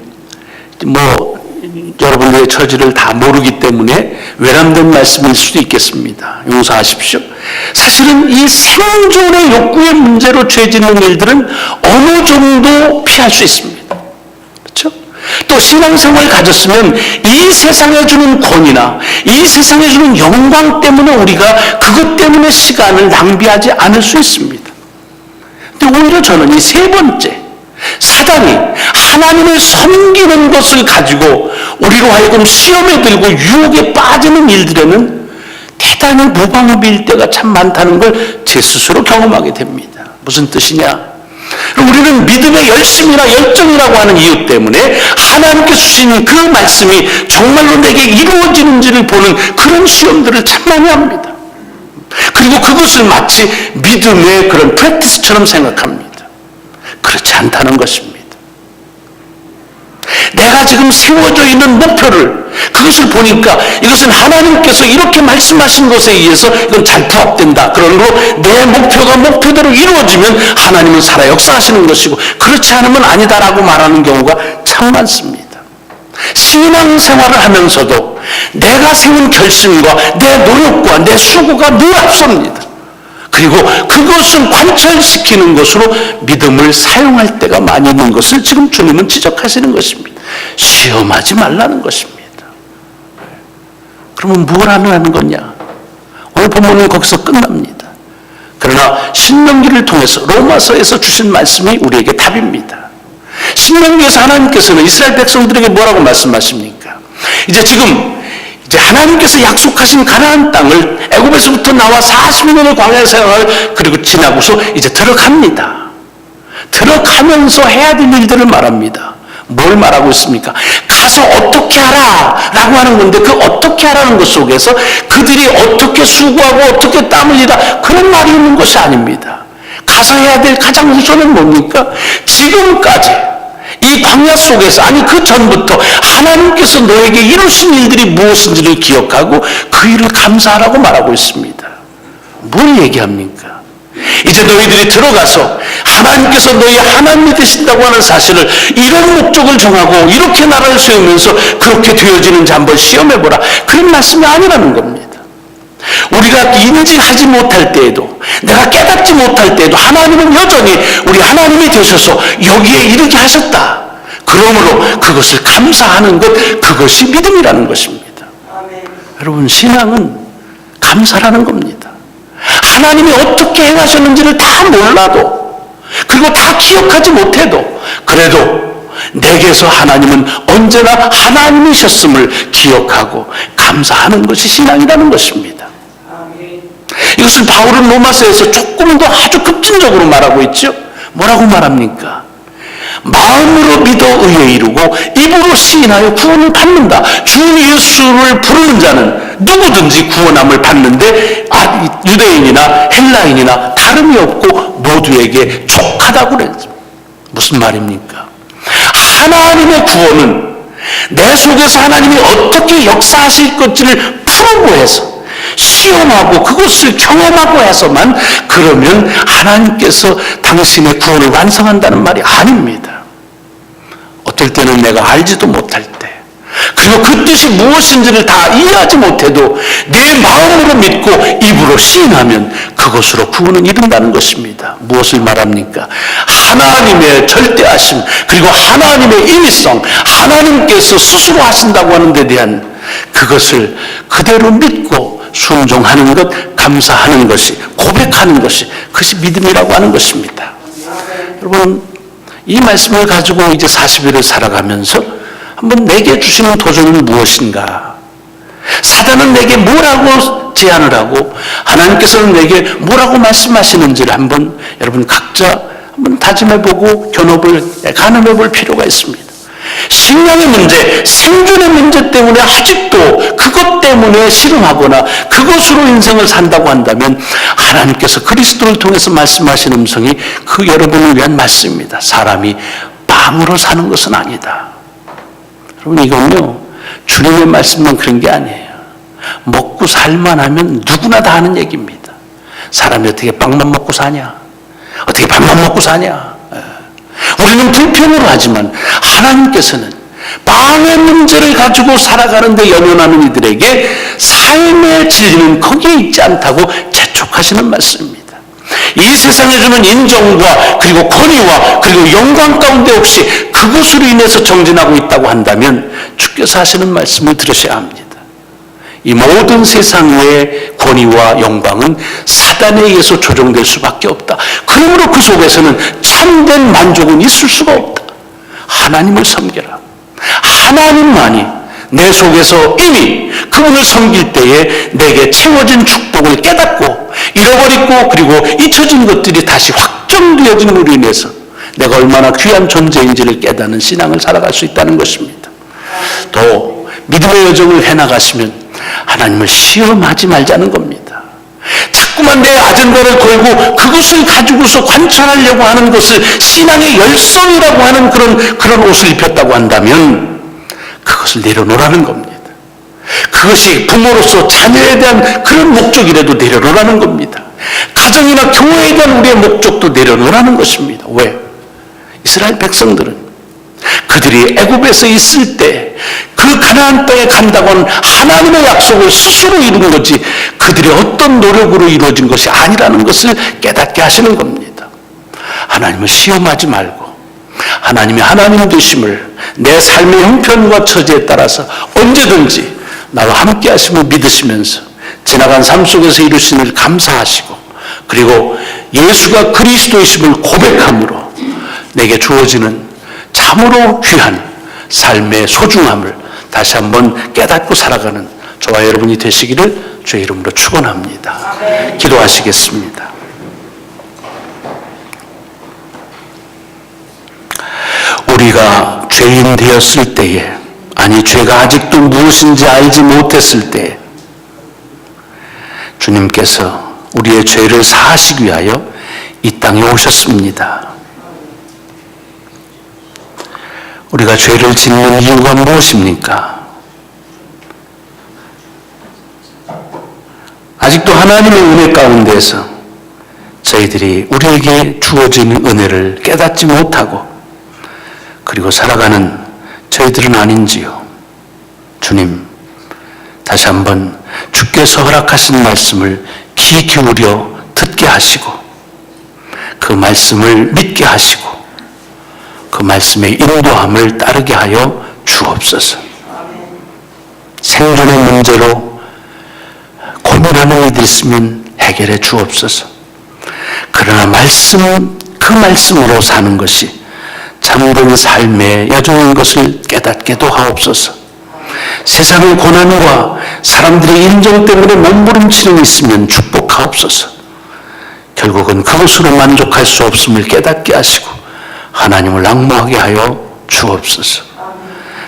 A: 여러분들의 처지를 다 모르기 때문에 외람된 말씀일 수도 있겠습니다. 용서하십시오. 사실은 이 생존의 욕구의 문제로 죄짓는 일들은 어느 정도 피할 수 있습니다. 그렇죠? 또 신앙생활을 가졌으면 이 세상에 주는 권위나 이 세상에 주는 영광 때문에 우리가 그것 때문에 시간을 낭비하지 않을 수 있습니다. 근데 오히려 저는 이 세 번째 사단이 하나님을 섬기는 것을 가지고 우리로 하여금 시험에 들고 유혹에 빠지는 일들에는 대단히 무방비일 때가 참 많다는 걸 제 스스로 경험하게 됩니다. 무슨 뜻이냐? 우리는 믿음의 열심이나 열정이라고 하는 이유 때문에 하나님께서 주신 그 말씀이 정말로 내게 이루어지는지를 보는 그런 시험들을 참 많이 합니다. 그리고 그것을 마치 믿음의 그런 프랙티스처럼 생각합니다. 그렇지 않다는 것입니다. 내가 지금 세워져 있는 목표를 그것을 보니까 이것은 하나님께서 이렇게 말씀하신 것에 의해서 이건 잘 부합된다. 그러므로 내 목표가 목표대로 이루어지면 하나님은 살아 역사하시는 것이고 그렇지 않으면 아니다라고 말하는 경우가 참 많습니다. 신앙생활을 하면서도 내가 세운 결심과 내 노력과 내 수고가 늘 앞섭니다. 그리고 그것을 관철시키는 것으로 믿음을 사용할 때가 많이 있는 것을 지금 주님은 지적하시는 것입니다. 시험하지 말라는 것입니다. 그러면 뭘 하는 거냐? 오늘 본문은 거기서 끝납니다. 그러나 신명기를 통해서 로마서에서 주신 말씀이 우리에게 답입니다. 신명기에서 하나님께서는 이스라엘 백성들에게 뭐라고 말씀하십니까? 이제 하나님께서 약속하신 가나안 땅을 애굽에서부터 나와 40년의 광야 생활을 그리고 지나고서 이제 들어갑니다. 들어가면서 해야 될 일들을 말합니다. 뭘 말하고 있습니까? 가서 어떻게 하라 라고 하는 건데, 그 어떻게 하라는 것 속에서 그들이 어떻게 수고하고 어떻게 땀을 흘리라 그런 말이 있는 것이 아닙니다. 가서 해야 될 가장 우선은 뭡니까? 지금까지 이 광야 속에서, 아니 그 전부터 하나님께서 너에게 이루신 일들이 무엇인지를 기억하고 그 일을 감사하라고 말하고 있습니다. 뭘 얘기합니까? 이제 너희들이 들어가서 하나님께서 너희 하나님이 되신다고 하는 사실을, 이런 목적을 정하고 이렇게 나라를 세우면서 그렇게 되어지는지 한번 시험해보라, 그런 말씀이 아니라는 겁니다. 우리가 인지하지 못할 때에도, 내가 깨닫지 못할 때에도 하나님은 여전히 우리 하나님이 되셔서 여기에 이르게 하셨다. 그러므로 그것을 감사하는 것, 그것이 믿음이라는 것입니다. 아멘. 여러분, 신앙은 감사라는 겁니다. 하나님이 어떻게 행하셨는지를 다 몰라도, 그리고 다 기억하지 못해도, 그래도 내게서 하나님은 언제나 하나님이셨음을 기억하고 감사하는 것이 신앙이라는 것입니다. 이것을 바울은 로마서에서 조금 더 아주 급진적으로 말하고 있죠. 뭐라고 말합니까? 마음으로 믿어 의에 이르고 입으로 시인하여 구원을 받는다. 주 예수를 부르는 자는 누구든지 구원함을 받는데 유대인이나 헬라인이나 다름이 없고 모두에게 족하다고 그랬죠. 무슨 말입니까? 하나님의 구원은 내 속에서 하나님이 어떻게 역사하실 것을 풀어보 해서, 시험하고 그것을 경험하고 해서만, 그러면 하나님께서 당신의 구원을 완성한다는 말이 아닙니다. 어떨 때는 내가 알지도 못할 때, 그리고 그 뜻이 무엇인지를 다 이해하지 못해도 내 마음으로 믿고 입으로 시인하면 그것으로 구원은 이룬다는 것입니다. 무엇을 말합니까? 하나님의 절대하심, 그리고 하나님의 임의성, 하나님께서 스스로 하신다고 하는 데 대한 그것을 그대로 믿고 순종하는 것, 감사하는 것이, 고백하는 것이, 그것이 믿음이라고 하는 것입니다. 여러분, 이 말씀을 가지고 이제 40일을 살아가면서 한번 내게 주시는 도전은 무엇인가? 사단은 내게 뭐라고 제안을 하고 하나님께서는 내게 뭐라고 말씀하시는지를 한번 여러분 각자 한번 다짐해보고 가늠해볼 필요가 있습니다. 신앙의 문제, 생존의 문제 때문에 아직도 그것 때문에 실험하거나 그것으로 인생을 산다고 한다면 하나님께서 그리스도를 통해서 말씀하신 음성이 그 여러분을 위한 말씀입니다. 사람이 빵으로 사는 것은 아니다. 여러분, 이건요, 주님의 말씀만 그런 게 아니에요. 먹고 살만 하면 누구나 다 하는 얘기입니다. 사람이 어떻게 빵만 먹고 사냐? 어떻게 밥만 먹고 사냐? 우리는 불평으로 하지만 하나님께서는 빵의 문제를 가지고 살아가는 데 연연하는 이들에게 삶의 진리는 거기에 있지 않다고 재촉하시는 말씀입니다. 이 세상에 주는 인정과 그리고 권위와 그리고 영광 가운데 혹시 그것으로 인해서 정진하고 있다고 한다면 주께서 하시는 말씀을 들으셔야 합니다. 이 모든 세상의 권위와 영광은 사단에 의해서 조종될 수밖에 없다. 그러므로 그 속에서는 참된 만족은 있을 수가 없다. 하나님을 섬겨라. 하나님만이 내 속에서 이미 그분을 섬길 때에 내게 채워진 축복을 깨닫고 잃어버리고 그리고 잊혀진 것들이 다시 확정되어짐으로 인해서 내가 얼마나 귀한 존재인지를 깨닫는 신앙을 살아갈 수 있다는 것입니다. 또 믿음의 여정을 해나가시면 하나님을 시험하지 말자는 겁니다. 자꾸만 내 아젠다를 걸고 그것을 가지고서 관찰하려고 하는 것을 신앙의 열성이라고 하는 그런 옷을 입혔다고 한다면 그것을 내려놓으라는 겁니다. 그것이 부모로서 자녀에 대한 그런 목적이라도 내려놓으라는 겁니다. 가정이나 교회에 대한 우리의 목적도 내려놓으라는 것입니다. 왜? 이스라엘 백성들은 그들이 애굽에서 있을 때 그 가나안 땅에 간다고 하는 하나님의 약속을 스스로 이룬 거지 그들의 어떤 노력으로 이루어진 것이 아니라는 것을 깨닫게 하시는 겁니다. 하나님을 시험하지 말고 하나님의 하나님 되심을 내 삶의 형편과 처지에 따라서 언제든지 나와 함께 하심을 믿으시면서 지나간 삶 속에서 이루신 일 감사하시고 그리고 예수가 그리스도이심을 고백함으로 내게 주어지는 참으로 귀한 삶의 소중함을 다시 한번 깨닫고 살아가는 저와 여러분이 되시기를 주의 이름으로 축원합니다. 기도하시겠습니다. 우리가 죄인 되었을 때에 아니 죄가 아직도 무엇인지 알지 못했을 때 주님께서 우리의 죄를 사하시기 위하여 이 땅에 오셨습니다. 우리가 죄를 짓는 이유가 무엇입니까? 아직도 하나님의 은혜 가운데서 저희들이 우리에게 주어진 은혜를 깨닫지 못하고 그리고 살아가는 저희들은 아닌지요. 주님, 다시 한번 주께서 허락하신 말씀을 귀 기울여 듣게 하시고 그 말씀을 믿게 하시고 그 말씀의 인도함을 따르게 하여 주옵소서. 생존의 문제로 고민하는 이들 있으면 해결해 주옵소서. 그러나 그 말씀으로 사는 것이 참된 삶의 여정인 것을 깨닫게도 하옵소서. 세상의 고난과 사람들의 인정 때문에 몸부림치는 있으면 축복하옵소서. 결국은 그것으로 만족할 수 없음을 깨닫게 하시고 하나님을 앙모하게 하여 주옵소서.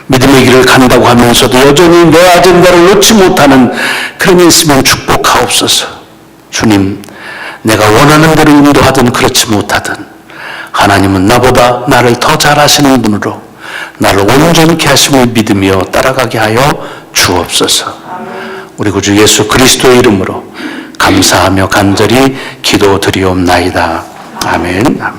A: 믿음의 길을 간다고 하면서도 여전히 내 아젠다를 놓지 못하는 그런 일 있으면 축복하옵소서. 주님, 내가 원하는 대로 인도하든 그렇지 못하든 하나님은 나보다 나를 더 잘하시는 분으로 나를 온전케 하심을 믿으며 따라가게 하여 주옵소서. 우리 구주 예수 그리스도의 이름으로 감사하며 간절히 기도드리옵나이다. 아멘. 아멘.